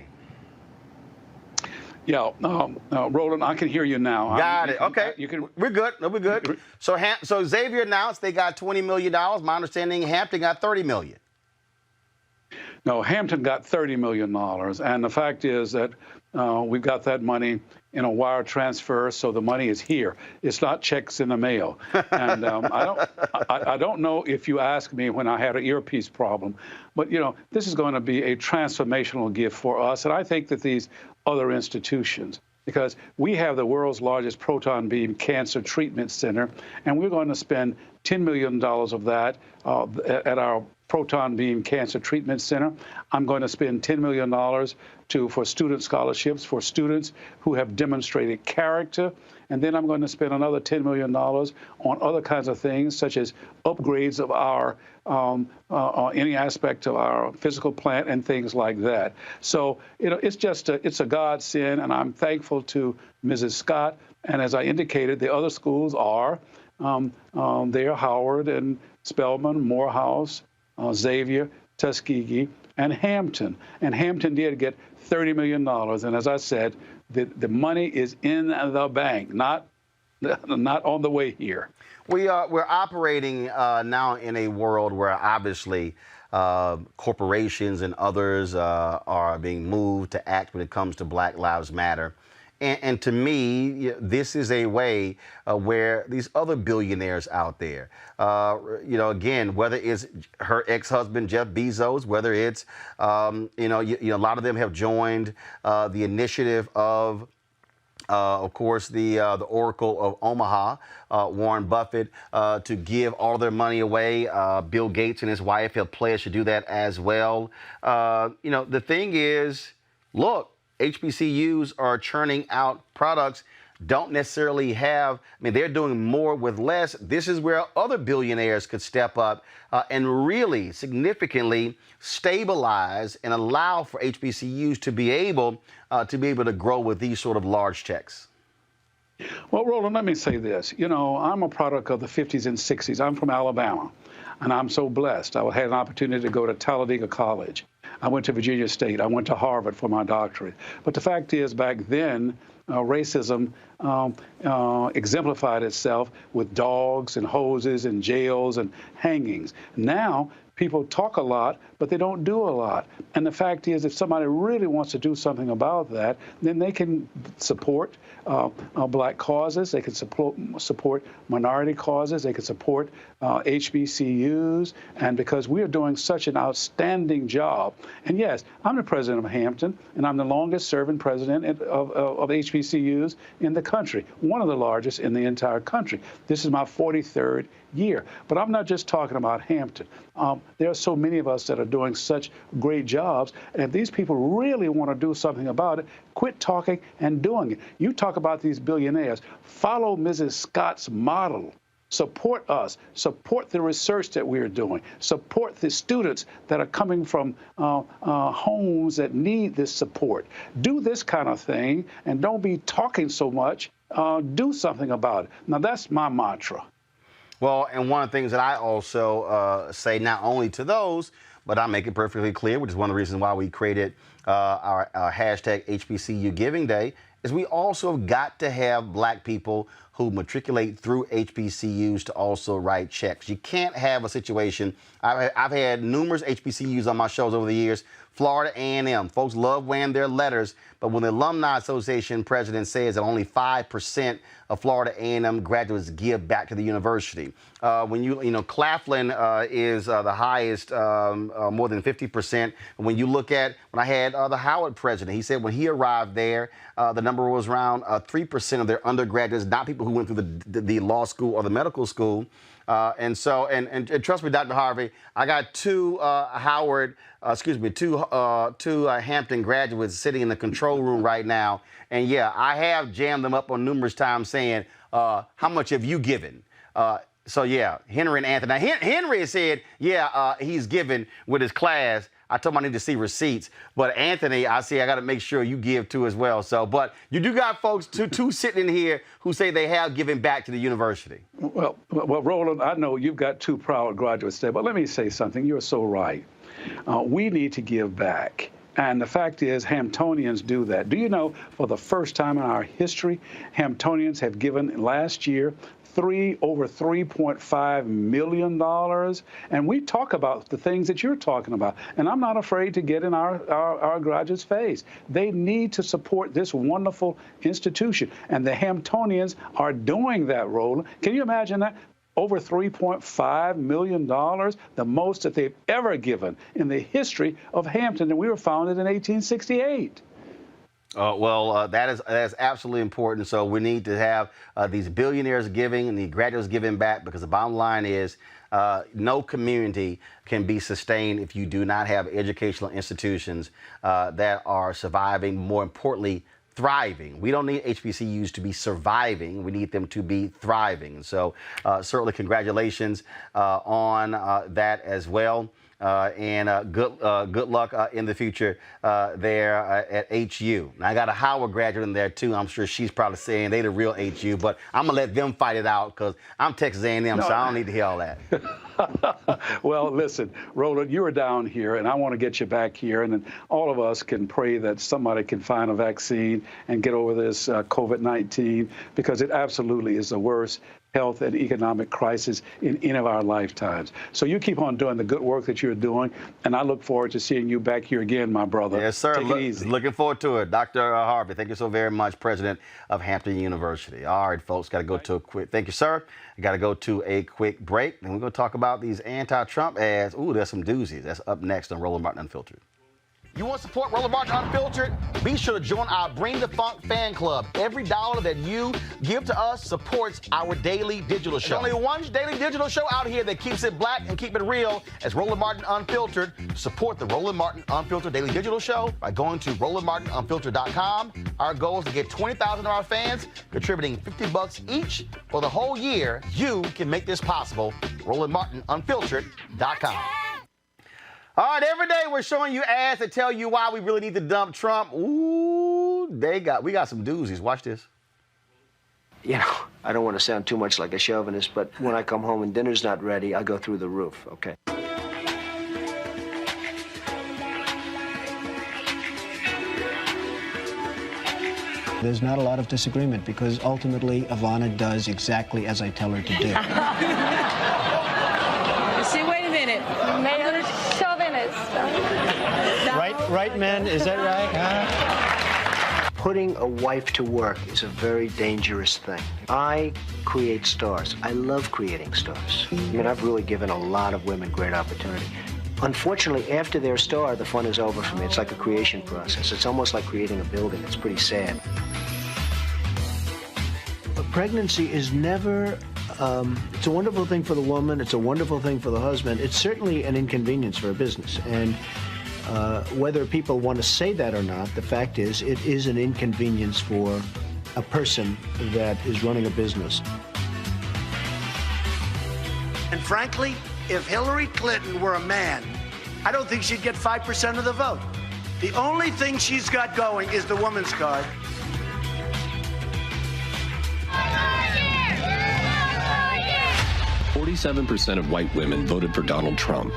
Yeah, Roland, I can hear you now. Got it. Okay, we're good. No, we're good. So Xavier announced they got $20 million. My understanding, Hampton got $30 million. No, Hampton got $30 million, and the fact is that we've got that money in a wire transfer, so the money is here. It's not checks in the mail. And I don't know if you asked me when I had an earpiece problem, but this is going to be a transformational gift for us, and I think that these other institutions, because we have the world's largest proton beam cancer treatment center, and we're going to spend $10 million of that at our proton beam cancer treatment center. I'm going to spend $10 million for student scholarships for students who have demonstrated character. And then I'm going to spend another $10 million on other kinds of things, such as upgrades of our any aspect of our physical plant and things like that. So, it's a godsend, and I'm thankful to Mrs. Scott. And as I indicated, the other schools are there: Howard and Spelman, Morehouse, Xavier, Tuskegee, and Hampton. And Hampton did get $30 million. And as I said, the money is in the bank, not on the way here. We're operating now in a world where obviously corporations and others are being moved to act when it comes to Black Lives Matter. And to me, this is a way where these other billionaires out there, again, whether it's her ex-husband, Jeff Bezos, whether it's, a lot of them have joined the initiative of course, the Oracle of Omaha, Warren Buffett, to give all their money away. Bill Gates and his wife have pledged to do that as well. The thing is, look, HBCUs are churning out products, don't necessarily have, they're doing more with less. This is where other billionaires could step up and really significantly stabilize and allow for HBCUs to be able to grow with these sort of large checks. Well, Roland, let me say this. I'm a product of the 50s and 60s. I'm from Alabama, and I'm so blessed. I had an opportunity to go to Talladega College. I went to Virginia State. I went to Harvard for my doctorate. But the fact is, back then, racism exemplified itself with dogs and hoses and jails and hangings. Now, people talk a lot, but they don't do a lot. And the fact is, if somebody really wants to do something about that, then they can support Black causes. They can support minority causes. They can support HBCUs. And because we are doing such an outstanding job, and yes, I'm the president of Hampton, and I'm the longest serving president of HBCUs in the country, one of the largest in the entire country. This is my 43rd year. But I'm not just talking about Hampton. There are so many of us that are doing such great jobs, and if these people really want to do something about it, quit talking and doing it. You talk about these billionaires. Follow Mrs. Scott's model. Support us. Support the research that we are doing. Support the students that are coming from homes that need this support. Do this kind of thing, and don't be talking so much. Do something about it. Now, that's my mantra. Well, and one of the things that I also say not only to those, but I make it perfectly clear, which is one of the reasons why we created our hashtag HBCU Giving Day, is we also have got to have black people who matriculate through HBCUs to also write checks. You can't have a situation. I've had numerous HBCUs on my shows over the years. Florida A&M, folks love wearing their letters, but when the Alumni Association president says that only 5% of Florida A&M graduates give back to the university. When Claflin is the highest, more than 50%. When you look at, when I had the Howard president, he said when he arrived there, the number was around 3% of their undergraduates, not people who went through the law school or the medical school. And trust me, Dr. Harvey, I got two Hampton graduates sitting in the control room right now. And yeah, I have jammed them up on numerous times saying, how much have you given? So yeah, Henry and Anthony. Now, Henry said, yeah, he's given with his class. I told him I need to see receipts. But Anthony, I got to make sure you give too as well. So, but you do got folks two sitting in here who say they have given back to the university. Well, Roland, I know you've got two proud graduates there, but let me say something. You're so right. We need to give back. And the fact is, Hamptonians do that. Do you know, for the first time in our history, Hamptonians have given last year over $3.5 million. And we talk about the things that you're talking about. And I'm not afraid to get in our graduates' face. They need to support this wonderful institution. And the Hamptonians are doing that, Roland. Can you imagine that? Over $3.5 million, the most that they've ever given in the history of Hampton. And we were founded in 1868. That is absolutely important. So we need to have these billionaires giving and the graduates giving back, because the bottom line is no community can be sustained if you do not have educational institutions that are surviving, more importantly, thriving. We don't need HBCUs to be surviving. We need them to be thriving. So certainly congratulations on that as well. Good luck in the future there at HU. And I got a Howard graduate in there too. I'm sure she's probably saying they the real HU, but I'm gonna let them fight it out because I'm Texas A&M, so I don't need to hear all that. Well, listen, Roland, you were down here, and I want to get you back here, and then all of us can pray that somebody can find a vaccine and get over this COVID-19, because it absolutely is the worst health and economic crisis in any of our lifetimes. So you keep on doing the good work that you're doing, and I look forward to seeing you back here again, my brother. Yes, sir. Take it easy. Looking forward to it. Dr. Harvey, thank you so very much, president of Hampton University. All right, folks, got to go to a quick, thank you, sir. Got to go to a quick break, and we're going to talk about these anti-Trump ads. Ooh, there's some doozies. That's up next on Roland Martin Unfiltered. You want to support Roland Martin Unfiltered? Be sure to join our Bring the Funk fan club. Every dollar that you give to us supports our daily digital show. There's only one daily digital show out here that keeps it black and keep it real as Roland Martin Unfiltered. Support the Roland Martin Unfiltered daily digital show by going to RolandMartinUnfiltered.com. Our goal is to get 20,000 of our fans contributing $50 each for the whole year. You can make this possible. RolandMartinUnfiltered.com. All right, every day we're showing you ads that tell you why we really need to dump Trump. Ooh, we got some doozies. Watch this. You know, I don't want to sound too much like a chauvinist, but when I come home and dinner's not ready, I go through the roof, okay? There's not a lot of disagreement because ultimately Ivana does exactly as I tell her to do. See, wait a minute. Mayor chauvinist. Right, men? Is that right? Huh? Putting a wife to work is a very dangerous thing. I create stars. I love creating stars. I mean, I've really given a lot of women great opportunity. Unfortunately, after they're a star, the fun is over for me. It's like a creation process. It's almost like creating a building. It's pretty sad. A pregnancy is never, it's a wonderful thing for the woman. It's a wonderful thing for the husband. It's certainly an inconvenience for a business. And whether people want to say that or not, the fact is it is an inconvenience for a person that is running a business. And frankly, if Hillary Clinton were a man, I don't think she'd get 5% of the vote. The only thing she's got going is the woman's card. 47% of white women voted for Donald Trump,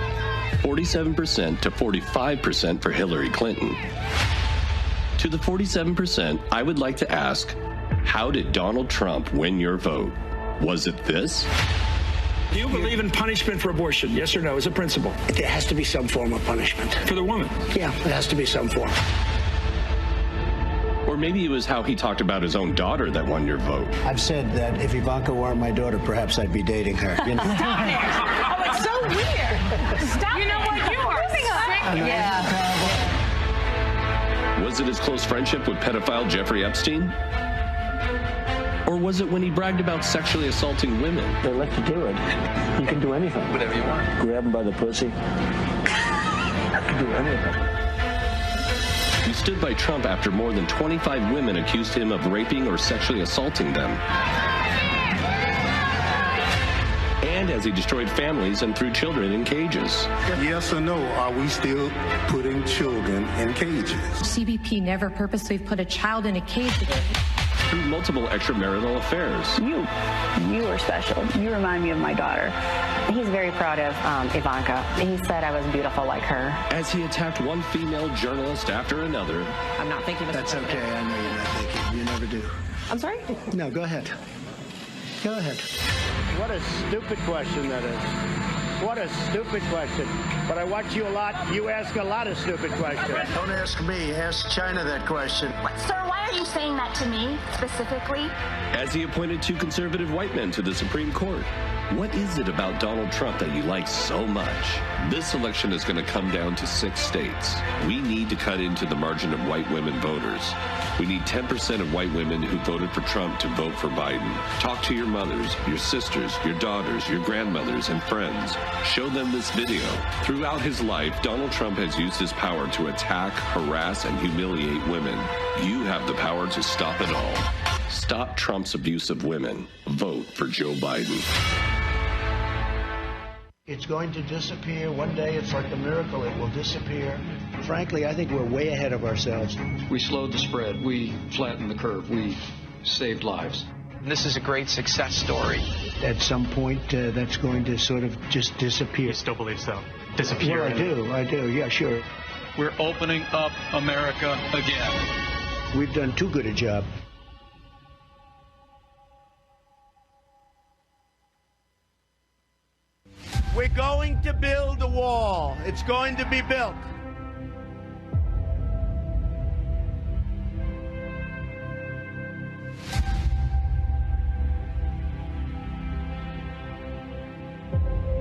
47% to 45% for Hillary Clinton. To the 47%, I would like to ask, how did Donald Trump win your vote? Was it this? Do you believe in punishment for abortion? Yes or no, as a principle? There has to be some form of punishment. For the woman? Yeah, it has to be some form. Or maybe it was how he talked about his own daughter that won your vote. I've said that if Ivanka weren't my daughter, perhaps I'd be dating her. You know? Stop it! Oh, it's so weird. Stop. You know what? You are sick. Yeah. Was it his close friendship with pedophile Jeffrey Epstein? Or was it when he bragged about sexually assaulting women? They let you do it. You can do anything. Whatever you want. Grab him by the pussy. You can do anything. You stood by Trump after more than 25 women accused him of raping or sexually assaulting them. And as he destroyed families and threw children in cages. Yes or no, are we still putting children in cages? CBP never purposely put a child in a cage. Through multiple extramarital affairs. You are special. You remind me of my daughter. He's very proud of Ivanka. He said I was beautiful like her. As he attacked one female journalist after another. I'm not thinking. That's okay. I know you're not thinking. You never do. I'm sorry? No, go ahead. Go ahead. What a stupid question that is. What a stupid question. But I watch you a lot. You ask a lot of stupid questions. Don't ask me. Ask China that question. Sir, why are you saying that to me specifically? As he appointed two conservative white men to the Supreme Court. What is it about Donald Trump that you like so much? This election is going to come down to 6 states. We need to cut into the margin of white women voters. We need 10% of white women who voted for Trump to vote for Biden. Talk to your mothers, your sisters, your daughters, your grandmothers, and friends. Show them this video. Throughout his life, Donald Trump has used his power to attack, harass, and humiliate women. You have the power to stop it all. Stop Trump's abuse of women. Vote for Joe Biden. It's going to disappear. One day, it's like a miracle. It will disappear. Frankly, I think we're way ahead of ourselves. We slowed the spread. We flattened the curve. We saved lives. This is a great success story. At some point, that's going to sort of just disappear. You still believe so? Disappear? Well, I do. Yeah, sure. We're opening up America again. We've done too good a job. We're going to build a wall. It's going to be built.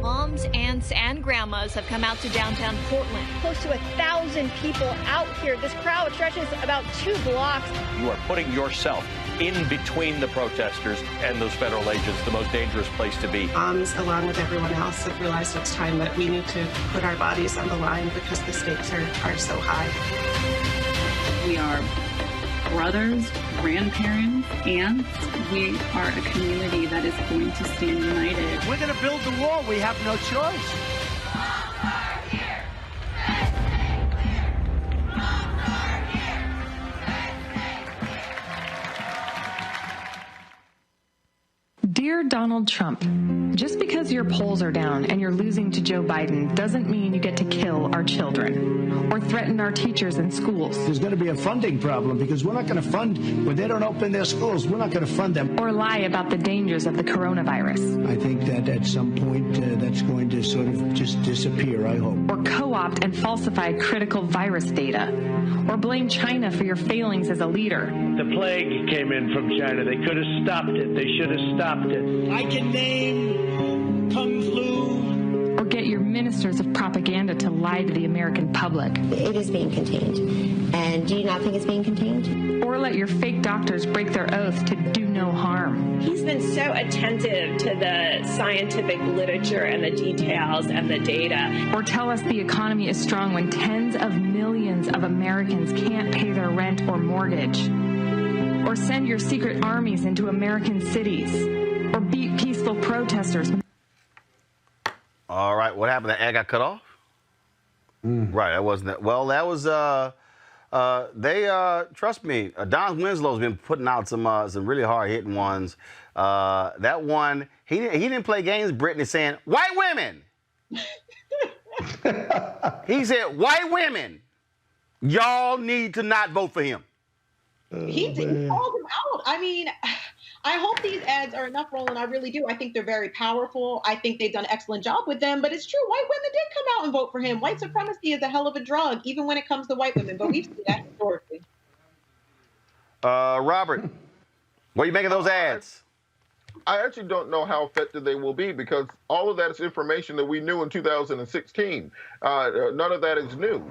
Moms, aunts, and grandmas have come out to downtown Portland. Close to 1,000 people out here. This crowd stretches about 2 blocks. You are putting yourself in between the protesters and those federal agents, the most dangerous place to be. Moms, along with everyone else, have realized it's time that we need to put our bodies on the line because the stakes are so high. We are brothers, grandparents, aunts. We are a community that is going to stand united. We're going to build the wall. We have no choice. Dear Donald Trump, just because your polls are down and you're losing to Joe Biden doesn't mean you get to kill our children or threaten our teachers in schools. There's going to be a funding problem because we're not going to fund, when they don't open their schools, we're not going to fund them. Or lie about the dangers of the coronavirus. I think that at some point that's going to sort of just disappear, I hope. Or co-opt and falsify critical virus data. Or blame China for your failings as a leader. The plague came in from China. They could have stopped it. They should have stopped it. I can name Kung Flu. Or get your ministers of propaganda to lie to the American public. It is being contained. And do you not think it's being contained? Or let your fake doctors break their oath to do no harm. He's been so attentive to the scientific literature and the details and the data. Or tell us the economy is strong when tens of millions of Americans can't pay their rent or mortgage. Or send your secret armies into American cities. Or beat peaceful protesters. All right, what happened? That ad got cut off? Right, that wasn't that. Well, that was, trust me, Don Winslow's been putting out some really hard-hitting ones. That one, He didn't play games, Brittany, saying, white women. He said, white women, y'all need to not vote for him. He called him out. I mean, I hope these ads are enough, Roland. I really do. I think they're very powerful. I think they've done an excellent job with them. But it's true, white women did come out and vote for him. White supremacy is a hell of a drug, even when it comes to white women. But we've seen that historically. Robert, what do you make of those ads? I actually don't know how effective they will be because all of that is information that we knew in 2016. None of that is new.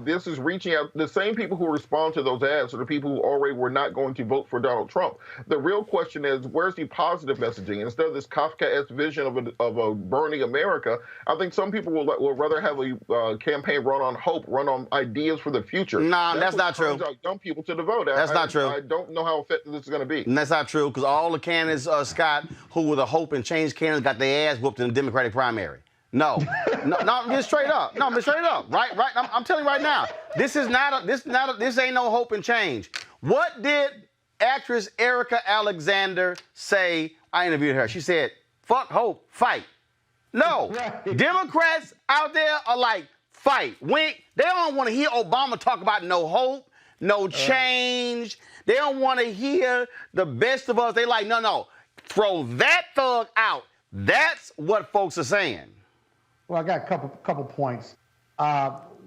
This is reaching out. The same people who respond to those ads are the people who already were not going to vote for Donald Trump. The real question is, where's the positive messaging? Instead of this Kafkaesque vision of a burning America, I think some people will rather have a campaign run on hope, run on ideas for the future. Nah, that's not true. Young people to the vote. That's not true. I don't know how effective this is going to be. And that's not true because all the candidates, Scott, who were the hope and change candidates, got their ass whooped in the Democratic primary. No, just straight up. No, straight up. Right. I'm telling you right now. This ain't no hope and change. What did actress Erica Alexander say? I interviewed her. She said, "Fuck hope, fight." No, right. Democrats out there are like, fight. They don't want to hear Obama talk about no hope, no change. They don't want to hear the best of us. They like, no. Throw that thug out. That's what folks are saying. Well, I got a couple points.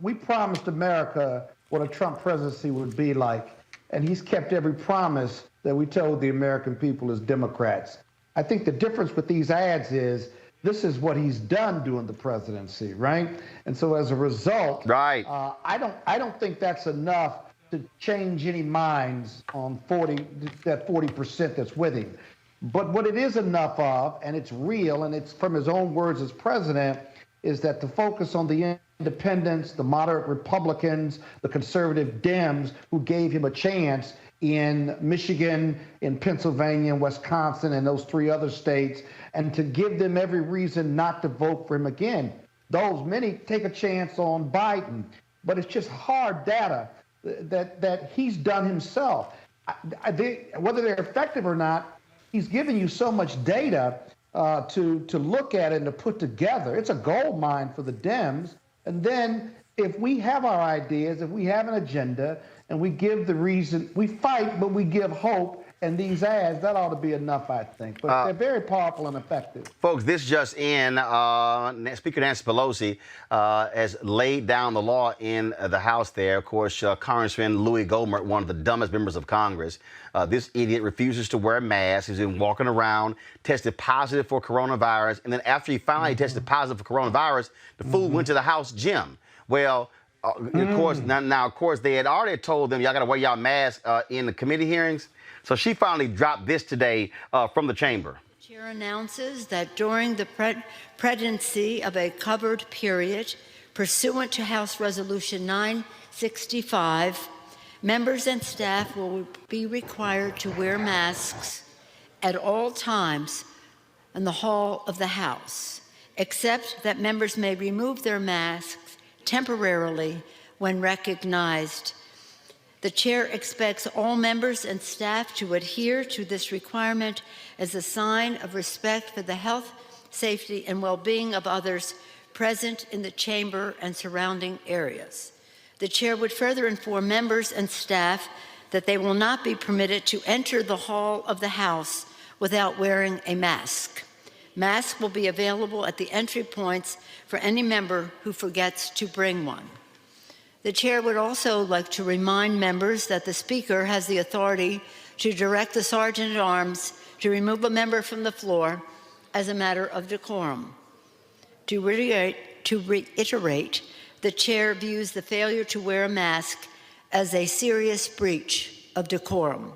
We promised America what a Trump presidency would be like, and he's kept every promise that we told the American people as Democrats. I think the difference with these ads is this is what he's done during the presidency, right? And so as a result, right. I don't think that's enough to change any minds on that 40% that's with him. But what it is enough of, and it's real, and it's from his own words as president, is that to focus on the independents, the moderate Republicans, the conservative Dems who gave him a chance in Michigan, in Pennsylvania, and Wisconsin, and those 3 other states, and to give them every reason not to vote for him again. Those many take a chance on Biden, but it's just hard data that he's done himself. Whether they're effective or not, he's giving you so much data to look at and to put together. It's a gold mine for the Dems. And then if we have our ideas, if we have an agenda, and we give the reason, we fight, but we give hope, and these ads, that ought to be enough, I think. But they're very powerful and effective. Folks, this just in, Speaker Nancy Pelosi has laid down the law in the House there. Of course, Congressman Louis Gohmert, one of the dumbest members of Congress. This idiot refuses to wear a mask. He's been walking around, tested positive for coronavirus. And then after he finally tested positive for coronavirus, the fool went to the House gym. Well, of course, now, of course, they had already told them, y'all got to wear y'all mask in the committee hearings. So she finally dropped this today from the chamber. The chair announces that during the presidency of a covered period, pursuant to House Resolution 965, members and staff will be required to wear masks at all times in the hall of the House, except that members may remove their masks temporarily when recognized. The chair expects all members and staff to adhere to this requirement as a sign of respect for the health, safety, and well-being of others present in the chamber and surrounding areas. The chair would further inform members and staff that they will not be permitted to enter the hall of the House without wearing a mask. Masks will be available at the entry points for any member who forgets to bring one. The chair would also like to remind members that the Speaker has the authority to direct the Sergeant-at-Arms to remove a member from the floor as a matter of decorum. To reiterate, the chair views the failure to wear a mask as a serious breach of decorum.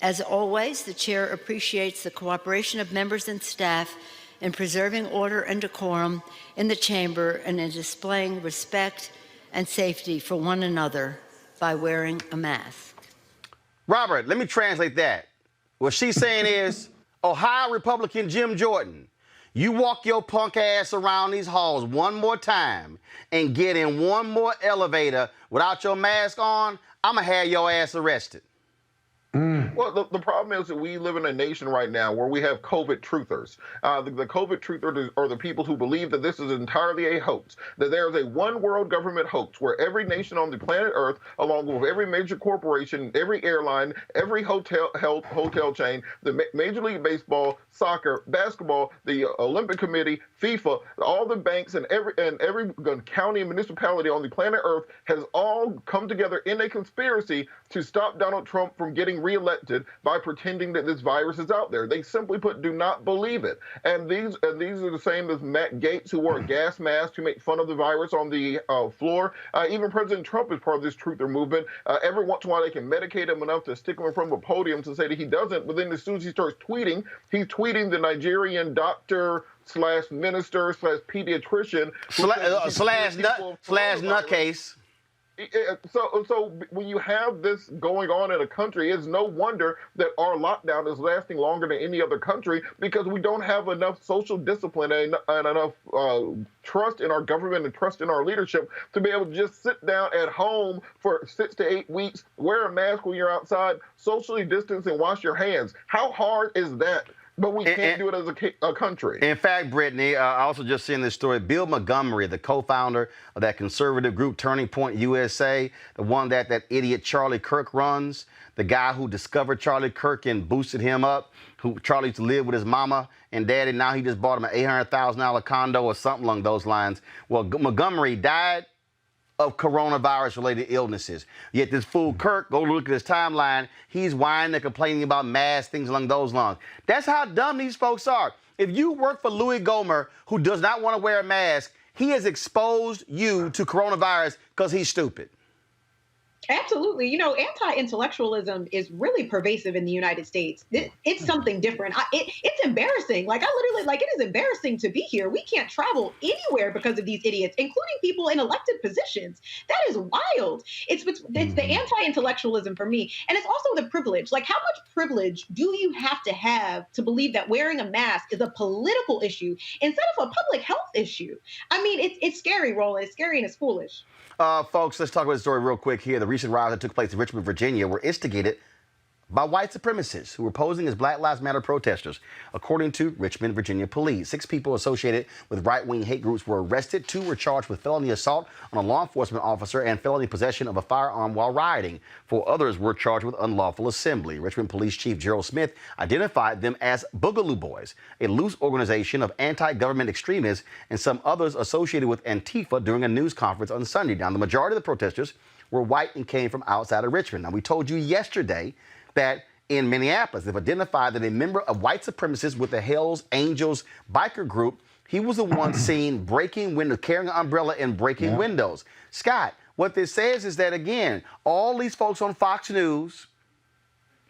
As always, the chair appreciates the cooperation of members and staff in preserving order and decorum in the chamber and in displaying respect and safety for one another by wearing a mask. Robert, let me translate that. What she's saying is, Ohio Republican Jim Jordan, you walk your punk ass around these halls one more time and get in one more elevator without your mask on, I'm going to have your ass arrested. Well, the problem is that we live in a nation right now where we have COVID truthers. The COVID truthers are the people who believe that this is entirely a hoax, that there is a one world government hoax where every nation on the planet Earth, along with every major corporation, every airline, every hotel chain, the Major League Baseball, soccer, basketball, the Olympic Committee, FIFA, all the banks, and every county and municipality on the planet Earth has all come together in a conspiracy to stop Donald Trump from getting reelected by pretending that this virus is out there. They simply put, do not believe it. And these are the same as Matt Gaetz, who wore a gas mask to make fun of the virus on the floor. Even President Trump is part of this truther movement. Every once in a while, they can medicate him enough to stick him in front of a podium to say that he doesn't. But then as soon as he starts tweeting, he's tweeting the Nigerian doctor / minister / pediatrician slash nutcase. So when you have this going on in a country, it's no wonder that our lockdown is lasting longer than any other country, because we don't have enough social discipline and enough trust in our government and trust in our leadership to be able to just sit down at home for 6 to 8 weeks, wear a mask when you're outside, socially distance, and wash your hands. How hard is that? But we can't do it as a country. In fact, Brittany, I also just seen this story. Bill Montgomery, the co-founder of that conservative group, Turning Point USA, the one that idiot Charlie Kirk runs, the guy who discovered Charlie Kirk and boosted him up, who Charlie used to live with his mama and daddy. Now he just bought him an $800,000 condo or something along those lines. Well, Montgomery died of coronavirus-related illnesses. Yet this fool Kirk, go look at his timeline, he's whining and complaining about masks, things along those lines. That's how dumb these folks are. If you work for Louis Gohmert, who does not want to wear a mask, he has exposed you to coronavirus because he's stupid. Absolutely. You know, anti-intellectualism is really pervasive in the United States. It's something different. It's embarrassing. It is embarrassing to be here. We can't travel anywhere because of these idiots, including people in elected positions. That is wild. It's the anti-intellectualism for me. And it's also the privilege. Like, how much privilege do you have to believe that wearing a mask is a political issue instead of a public health issue? I mean, it's scary, Roland. It's scary and it's foolish. Folks, let's talk about the story real quick here. The recent riots that took place in Richmond, Virginia were instigated by white supremacists who were posing as Black Lives Matter protesters. According to Richmond, Virginia police, 6 people associated with right-wing hate groups were arrested. 2 were charged with felony assault on a law enforcement officer and felony possession of a firearm while rioting. 4 others were charged with unlawful assembly. Richmond Police Chief Gerald Smith identified them as Boogaloo Boys, a loose organization of anti-government extremists, and some others associated with Antifa during a news conference on Sunday. Now, the majority of the protesters were white and came from outside of Richmond. Now, we told you yesterday that in Minneapolis, they've identified that a member of white supremacists with the Hells Angels biker group, he was the one seen breaking windows, carrying an umbrella and breaking windows. Scott, what this says is that, again, all these folks on Fox News,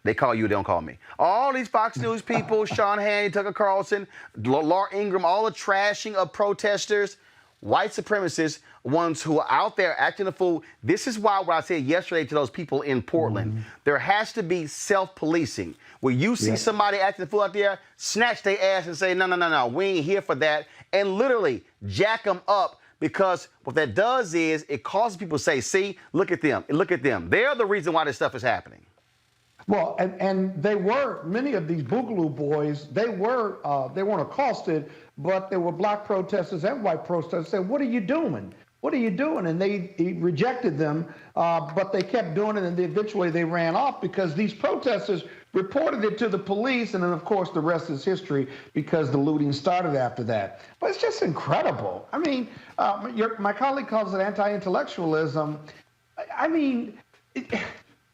they call you, they don't call me. All these Fox News people, Sean Hannity, Tucker Carlson, Laura Ingraham, all the trashing of protesters, white supremacists, ones who are out there acting a fool. This is why what I said yesterday to those people in Portland, there has to be self-policing. Where you see somebody acting a fool out there, snatch their ass and say, no, we ain't here for that, and literally jack them up, because what that does is it causes people to say, see, look at them. They're the reason why this stuff is happening. Well, and they were, many of these Boogaloo Boys, they weren't accosted, but there were Black protesters and white protesters said, what are you doing? What are you doing? And he rejected them, but they kept doing it, and eventually they ran off because these protesters reported it to the police, and then, of course, the rest is history because the looting started after that. But it's just incredible. I mean, my colleague calls it anti-intellectualism. I mean,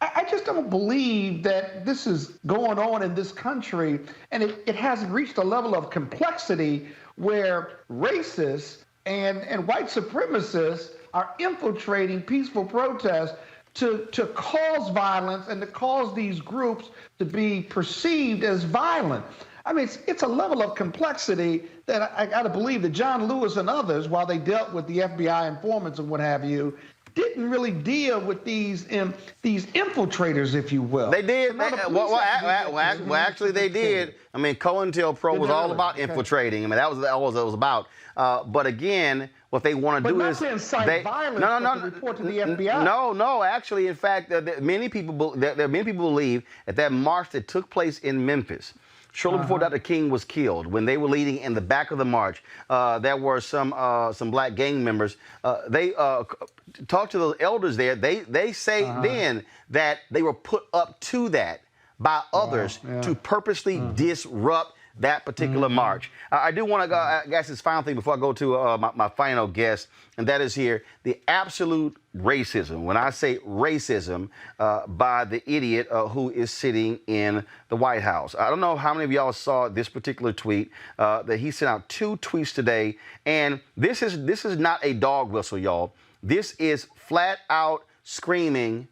I just don't believe that this is going on in this country, and it has reached a level of complexity where racists and white supremacists are infiltrating peaceful protests to cause violence and to cause these groups to be perceived as violent. I mean, it's a level of complexity that I got to believe that John Lewis and others, while they dealt with the FBI informants and what have you, didn't really deal with these infiltrators, if you will. They did. Well, actually, they did. I mean, COINTELPRO was all about infiltrating. I mean, that was what it was about. But again, what they want to do is report to the FBI. No. Actually, in fact, many people believe that march that took place in Memphis, shortly before Dr. King was killed, when they were leading in the back of the march, there were some black gang members. They talked to the elders there. They say then that they were put up to that by others to purposely disrupt that particular march. I do want to go, I guess this final thing before I go to my final guest, and that is here, the absolute racism. When I say racism, by the idiot who is sitting in the White House. I don't know how many of y'all saw this particular tweet that he sent out 2 tweets today, and this is not a dog whistle, y'all. This is flat out screaming,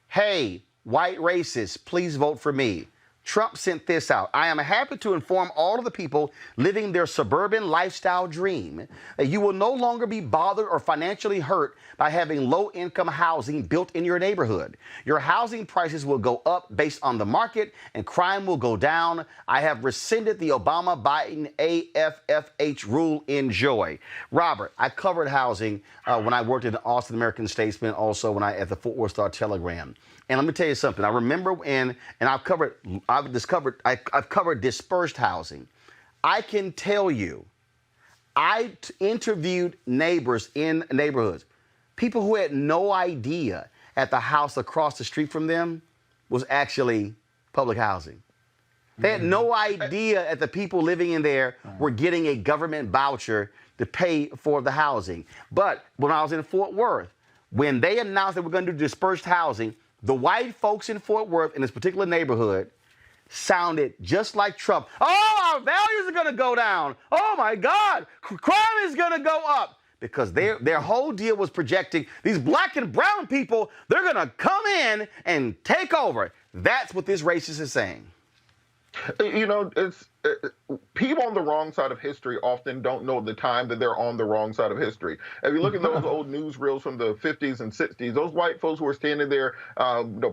hey, white racists, please vote for me. Trump sent this out. I am happy to inform all of the people living their suburban lifestyle dream that you will no longer be bothered or financially hurt by having low-income housing built in your neighborhood. Your housing prices will go up based on the market and crime will go down. I have rescinded the Obama-Biden AFFH rule. Enjoy. Robert, I covered housing when I worked in the Austin American Statesman, also when I at the Fort Worth Star-Telegram. And let me tell you something. I remember I've covered dispersed housing. I can tell you, I interviewed neighbors in neighborhoods, people who had no idea that the house across the street from them was actually public housing. They had no idea that the people living in there were getting a government voucher to pay for the housing. But when I was in Fort Worth, when they announced that we're going to do dispersed housing, the white folks in Fort Worth in this particular neighborhood sounded just like Trump. Oh, our values are going to go down. Oh, my God, crime is going to go up. Because their whole deal was projecting these black and brown people, they're going to come in and take over. That's what this racist is saying. You know, it's people on the wrong side of history often don't know the time that they're on the wrong side of history. If you look at those old newsreels from the 50s and 60s, those white folks who were standing there,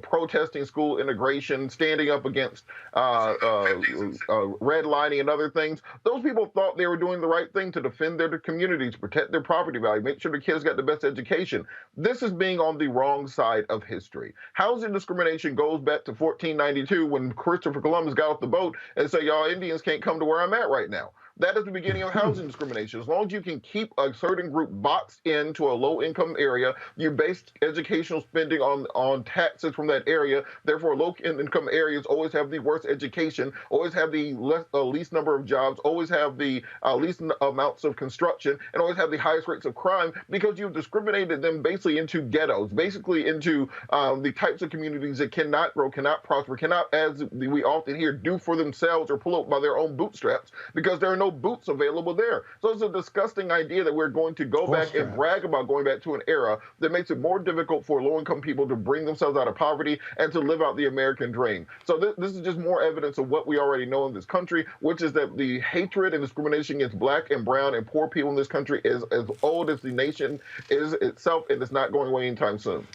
protesting school integration, standing up against redlining and other things, those people thought they were doing the right thing to defend their communities, to protect their property value, make sure the kids got the best education. This is being on the wrong side of history. Housing discrimination goes back to 1492 when Christopher Columbus got off the boat and said, y'all Indians can't come to where I'm at right now. That is the beginning of housing discrimination. As long as you can keep a certain group boxed into a low-income area, you base educational spending on taxes from that area. Therefore, low-income areas always have the worst education, always have the least number of jobs, always have the least amounts of construction, and always have the highest rates of crime because you've discriminated them basically into ghettos, basically into the types of communities that cannot grow, cannot prosper, cannot, as we often hear, do for themselves or pull up by their own bootstraps because there are no boots available there. So it's a disgusting idea that we're going to go back and brag about going back to an era that makes it more difficult for low-income people to bring themselves out of poverty and to live out the American dream. So this is just more evidence of what we already know in this country, which is that the hatred and discrimination against black and brown and poor people in this country is as old as the nation is itself, and it's not going away anytime soon.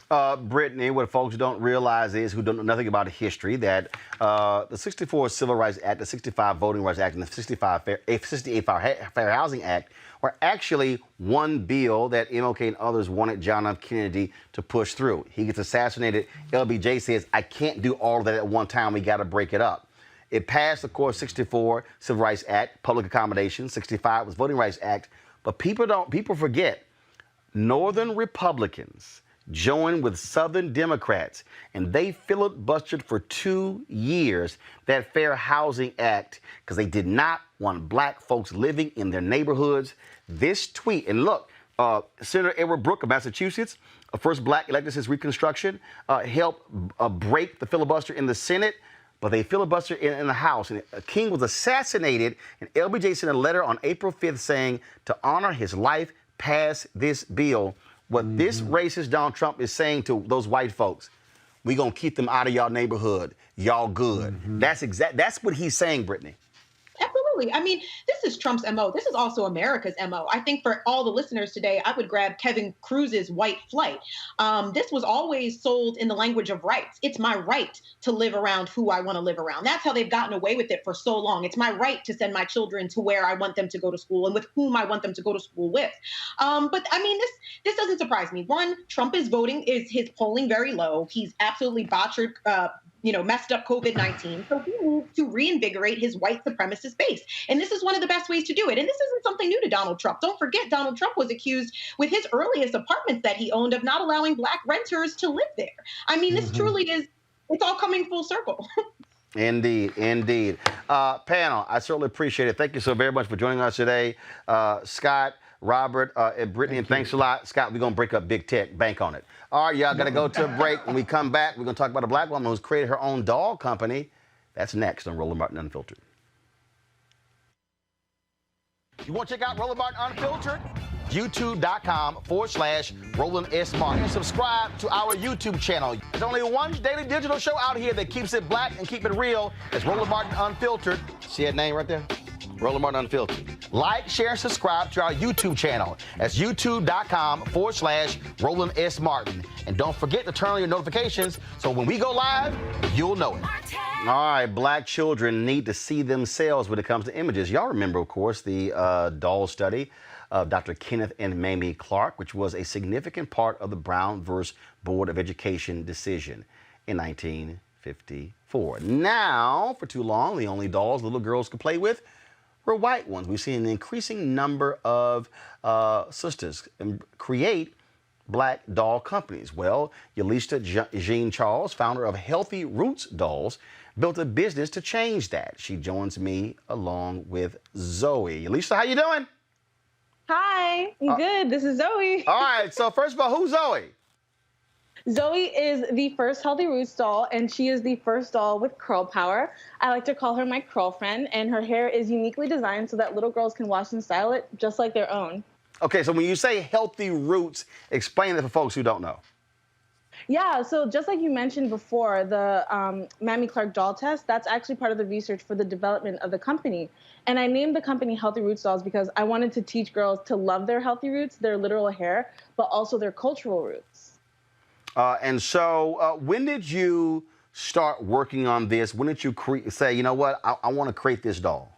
Brittany, what folks don't realize is, who don't know nothing about history, that the 64 Civil Rights Act, the 65 Voting Rights Act, and the 68 Fair Housing Act were actually one bill that MLK and others wanted John F. Kennedy to push through. He gets assassinated. LBJ says, I can't do all of that at one time. We got to break it up. It passed, of course, 64 Civil Rights Act, public accommodation. 65 was Voting Rights Act. But people forget, Northern Republicans joined with Southern Democrats, and they filibustered for 2 years that Fair Housing Act because they did not want black folks living in their neighborhoods. This tweet, and look, Senator Edward Brooke of Massachusetts, first black elected since Reconstruction, helped break the filibuster in the Senate, but they filibustered in the House. And King was assassinated, and LBJ sent a letter on April 5th saying, to honor his life, pass this bill. What this racist Donald Trump is saying to those white folks, we gonna keep them out of y'all neighborhood. Y'all good. That's what he's saying, Brittany. Absolutely. absolutely. I mean, this is Trump's MO. This is also America's MO. I think for all the listeners today, I would grab Kevin Cruz's White Flight. This was always sold in the language of rights. It's my right to live around who I want to live around. That's how they've gotten away with it for so long. It's my right to send my children to where I want them to go to school and with whom I want them to go to school with. But I mean, this doesn't surprise me. One, Trump is his polling very low. He's absolutely botched, messed up COVID-19. So he needs to reinvigorate his white supremacist base. And this is one of the best ways to do it. And this isn't something new to Donald Trump. Don't forget, Donald Trump was accused with his earliest apartments that he owned of not allowing Black renters to live there. I mean, this truly is, it's all coming full circle. Indeed, indeed. Panel, I certainly appreciate it. Thank you so very much for joining us today. Scott, Robert, and Brittany, and thanks a lot. Scott, we're going to break up big tech. Bank on it. All right, y'all got to go to a break. When we come back, we're going to talk about a Black woman who's created her own doll company. That's next on Roland Martin Unfiltered. You want to check out Roland Martin Unfiltered? YouTube.com/Roland S. Martin. And subscribe to our YouTube channel. There's only one daily digital show out here that keeps it black and keep it real. It's Roland Martin Unfiltered. See that name right there? Roland Martin Unfiltered. Like, share, and subscribe to our YouTube channel. That's youtube.com/Roland S. Martin. And don't forget to turn on your notifications so when we go live, you'll know it. All right, Black children need to see themselves when it comes to images. Y'all remember, of course, the doll study of Dr. Kenneth and Mamie Clark, which was a significant part of the Brown versus Board of Education decision in 1954. Now, for too long, the only dolls little girls could play with were white ones. We've seen an increasing number of sisters create Black doll companies. Well, Yalista Jean Charles, founder of Healthy Roots Dolls, built a business to change that. She joins me along with Zoe. Yalista, how you doing? Hi, I'm good. This is Zoe. All right, so first of all, who's Zoe? Zoe is the first Healthy Roots doll, and she is the first doll with curl power. I like to call her my curl friend, and her hair is uniquely designed so that little girls can wash and style it just like their own. Okay, so when you say Healthy Roots, explain it for folks who don't know. Yeah, so just like you mentioned before, the Mamie Clark doll test, that's actually part of the research for the development of the company. And I named the company Healthy Roots Dolls because I wanted to teach girls to love their healthy roots, their literal hair, but also their cultural roots. And so when did you start working on this? When did you say, you know what, I want to create this doll?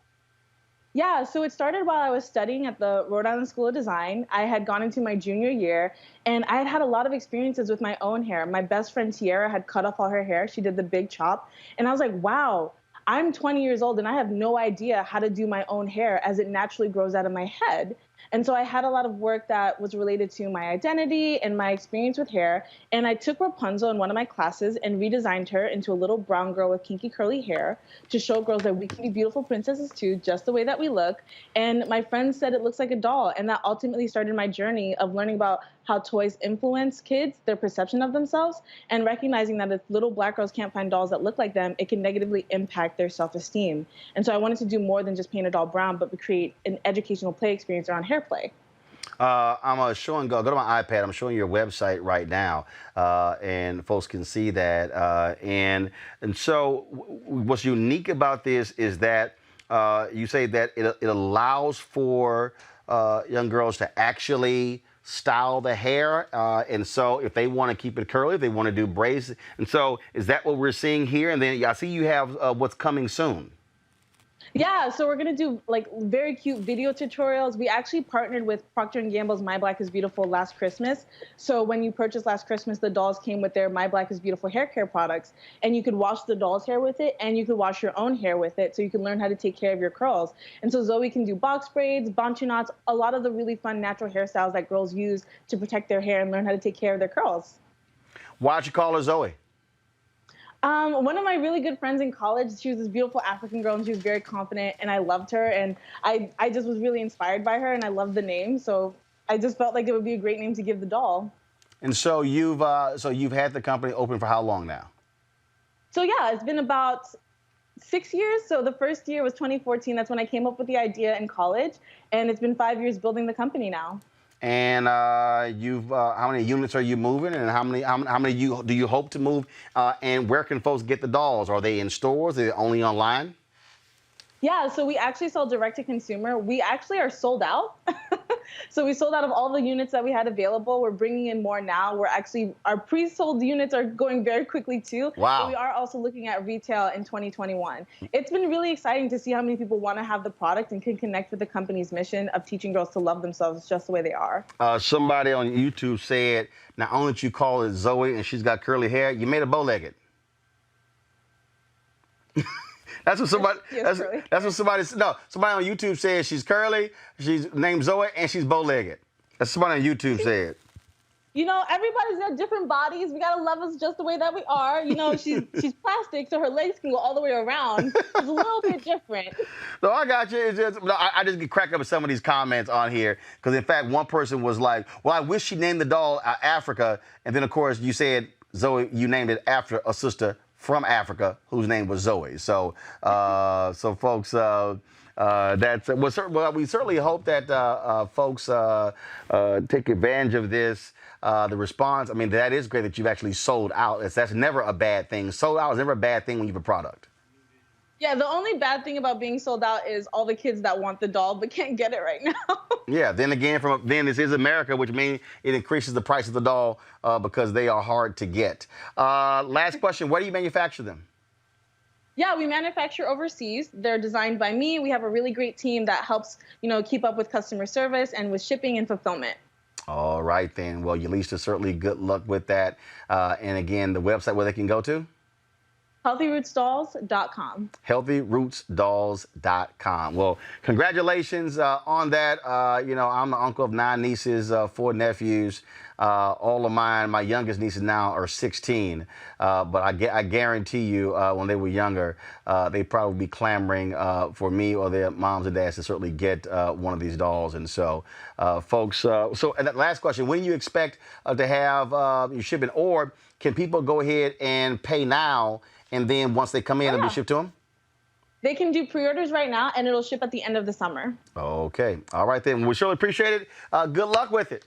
Yeah, so it started while I was studying at the Rhode Island School of Design. I had gone into my junior year, and I had had a lot of experiences with my own hair. My best friend Tiara had cut off all her hair. She did the big chop. And I was like, wow, I'm 20 years old, and I have no idea how to do my own hair as it naturally grows out of my head. And so I had a lot of work that was related to my identity and my experience with hair. And I took Rapunzel in one of my classes and redesigned her into a little brown girl with kinky curly hair to show girls that we can be beautiful princesses too, just the way that we look. And my friends said it looks like a doll. And that ultimately started my journey of learning about how toys influence kids, their perception of themselves, and recognizing that if little Black girls can't find dolls that look like them, it can negatively impact their self-esteem. And so I wanted to do more than just paint a doll brown, but create an educational play experience around hair play. I'm showing, go to my iPad, I'm showing your website right now, and folks can see that. And so what's unique about this is that you say that it allows for young girls to actually style the hair, and so if they want to keep it curly, if they want to do braids, and so is that what we're seeing here? And then I see you have what's coming soon. Yeah, so we're gonna do like very cute video tutorials. We actually partnered with Procter & Gamble's My Black is Beautiful last Christmas. So when you purchased last Christmas, the dolls came with their My Black is Beautiful hair care products, and you could wash the doll's hair with it, and you could wash your own hair with it, so you can learn how to take care of your curls. And so Zoe can do box braids, bantu knots, a lot of the really fun natural hairstyles that girls use to protect their hair and learn how to take care of their curls. Why'd you call her Zoe? One of my really good friends in college, she was this beautiful African girl, and she was very confident, and I loved her, and I just was really inspired by her, and I loved the name, so I just felt like it would be a great name to give the doll. And so you've had the company open for how long now? So yeah, it's been about 6 years. So the first year was 2014. That's when I came up with the idea in college, and it's been 5 years building the company now. And how many units are you moving, and how many do you hope to move? And where can folks get the dolls? Are they in stores? Are they only online? Yeah, so we actually sell direct to consumer. We actually are sold out. So we sold out of all the units that we had available. We're bringing in more now. Our pre-sold units are going very quickly too. Wow. But we are also looking at retail in 2021. It's been really exciting to see how many people want to have the product and can connect with the company's mission of teaching girls to love themselves just the way they are. Somebody on YouTube said, not only did you call it Zoe and she's got curly hair, you made her bow-legged. That's what somebody. That's what somebody. No, somebody on YouTube said she's curly. She's named Zoe and she's bow-legged. That's somebody on YouTube said. You know, everybody's got different bodies. We gotta love us just the way that we are. You know, she's plastic, so her legs can go all the way around. It's a little bit different. No, I got you. It's just, I just get cracked up with some of these comments on here because, in fact, one person was like, "Well, I wish she named the doll Africa," and then, of course, you said Zoe. You named it after a sister from Africa whose name was Zoe. So, folks, that's well, we certainly hope that folks take advantage of this. The response, I mean, that is great that you've actually sold out. That's never a bad thing. Sold out is never a bad thing when you have a product. Yeah, the only bad thing about being sold out is all the kids that want the doll but can't get it right now. Yeah, then again, then this is America, which means it increases the price of the doll because they are hard to get. Last question, where do you manufacture them? Yeah, we manufacture overseas. They're designed by me. We have a really great team that helps, keep up with customer service and with shipping and fulfillment. All right, then. Well, Yulisa, certainly good luck with that. And again, the website where they can go to? HealthyRootsDolls.com. HealthyRootsDolls.com. Well, congratulations on that. I'm the uncle of 9 nieces, 4 nephews. All of mine, my youngest nieces now are 16. But I guarantee you, when they were younger, they'd probably be clamoring for me or their moms and dads to certainly get one of these dolls. And so, folks, and that last question, when do you expect to have your shipment? Or can people go ahead and pay now, and then once they come in, it'll be shipped to them? They can do pre-orders right now, and it'll ship at the end of the summer. Okay. All right, then. We surely appreciate it. Good luck with it.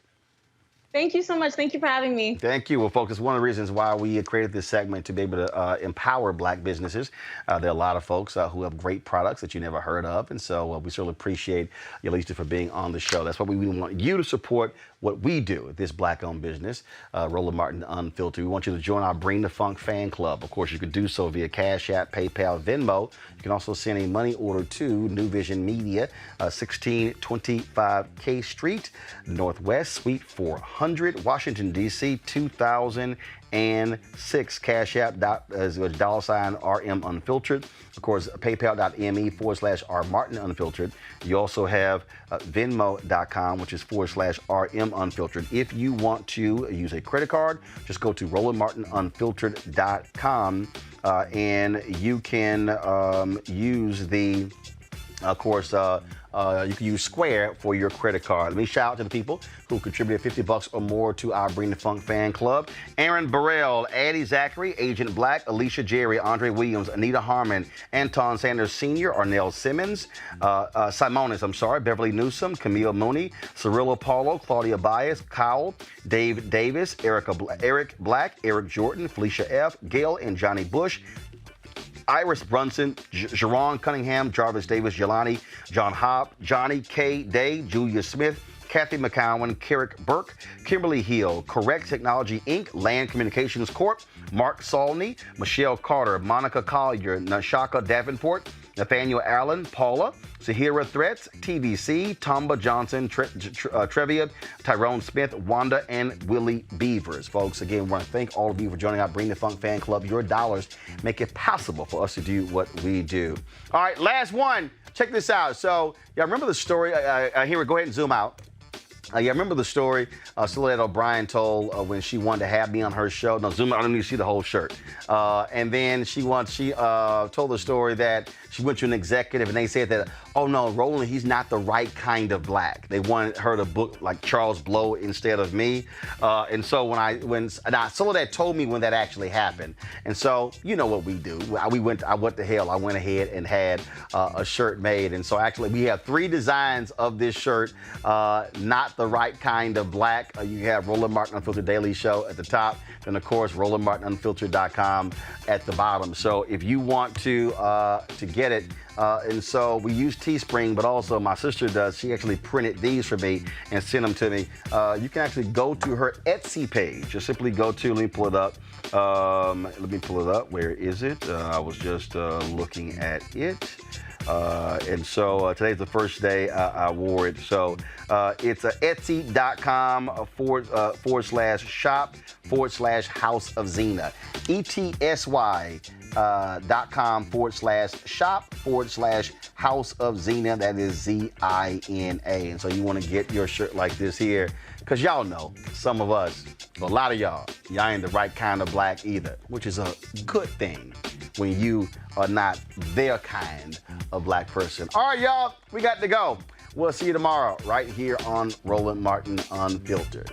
Thank you so much. Thank you for having me. Thank you. Well, folks, it's one of the reasons why we created this segment, to be able to empower black businesses. There are a lot of folks who have great products that you never heard of. And so we certainly appreciate Yulisa for being on the show. That's why we want you to support what we do at this black-owned business, Roland Martin Unfiltered. We want you to join our Bring the Funk fan club. Of course, you could do so via Cash App, PayPal, Venmo. You can also send a money order to New Vision Media, 1625 K Street, Northwest, Suite 400, Washington, D.C., 2006. Cash App $RM Unfiltered. Of course, PayPal.me/R Martin Unfiltered. You also have Venmo.com, which is /RM Unfiltered. If you want to use a credit card, just go to RolandMartinUnfiltered.com and you can use the, of course, you can use Square for your credit card. Let me shout out to the people who contributed $50 or more to our Bring the Funk fan club. Aaron Burrell, Addie Zachary, Agent Black, Alicia Jerry, Andre Williams, Anita Harmon, Anton Sanders Sr., Arnell Simmons, Simonis, Beverly Newsom, Camille Mooney, Cirillo Paulo, Claudia Bias, Kyle, Dave Davis, Eric Black, Eric Jordan, Felicia F., Gail and Johnny Bush, Iris Brunson, Jerron Cunningham, Jarvis Davis, Jelani, John Hobb, Johnny K. Day, Julia Smith, Kathy McCowan, Carrick Burke, Kimberly Hill, Correct Technology Inc., Land Communications Corp., Mark Salney, Michelle Carter, Monica Collier, Nashaka Davenport, Nathaniel Allen, Paula, Sahira Threats, TVC, Tomba Johnson, Trevia, Tyrone Smith, Wanda, and Willie Beavers. Folks, again, we want to thank all of you for joining our Bring the Funk fan club. Your dollars make it possible for us to do what we do. All right, last one. Check this out. So, y'all remember the story? Here, go ahead and zoom out. Yeah, remember the story Celeste O'Brien told when she wanted to have me on her show? No, zoom out. I don't need to see the whole shirt. And then she told the story that she went to an executive and they said that, oh no, Roland, he's not the right kind of black. They wanted her to book like Charles Blow instead of me. And so when Soledad told me when that actually happened. And so you know what we do. I went ahead and had a shirt made. And so actually we have 3 designs of this shirt, not the the right kind of black. You have Roland Martin Unfiltered Daily Show at the top, and of course RolandMartinUnfiltered.com at the bottom. So if you want to get it, and so we use Teespring, but also my sister does. She actually printed these for me and sent them to me. You can actually go to her Etsy page. Just simply go to, let me pull it up. Where is it? I was just looking at it. And so today's the first day I wore it. So it's etsy.com/shop/House of Zena. ETSY.com/shop/House of Zena. That is ZINA. And so you want to get your shirt like this here, because y'all know, some of us, a lot of y'all ain't the right kind of black either, which is a good thing when you are not their kind of black person. All right, y'all, we got to go. We'll see you tomorrow right here on Roland Martin Unfiltered.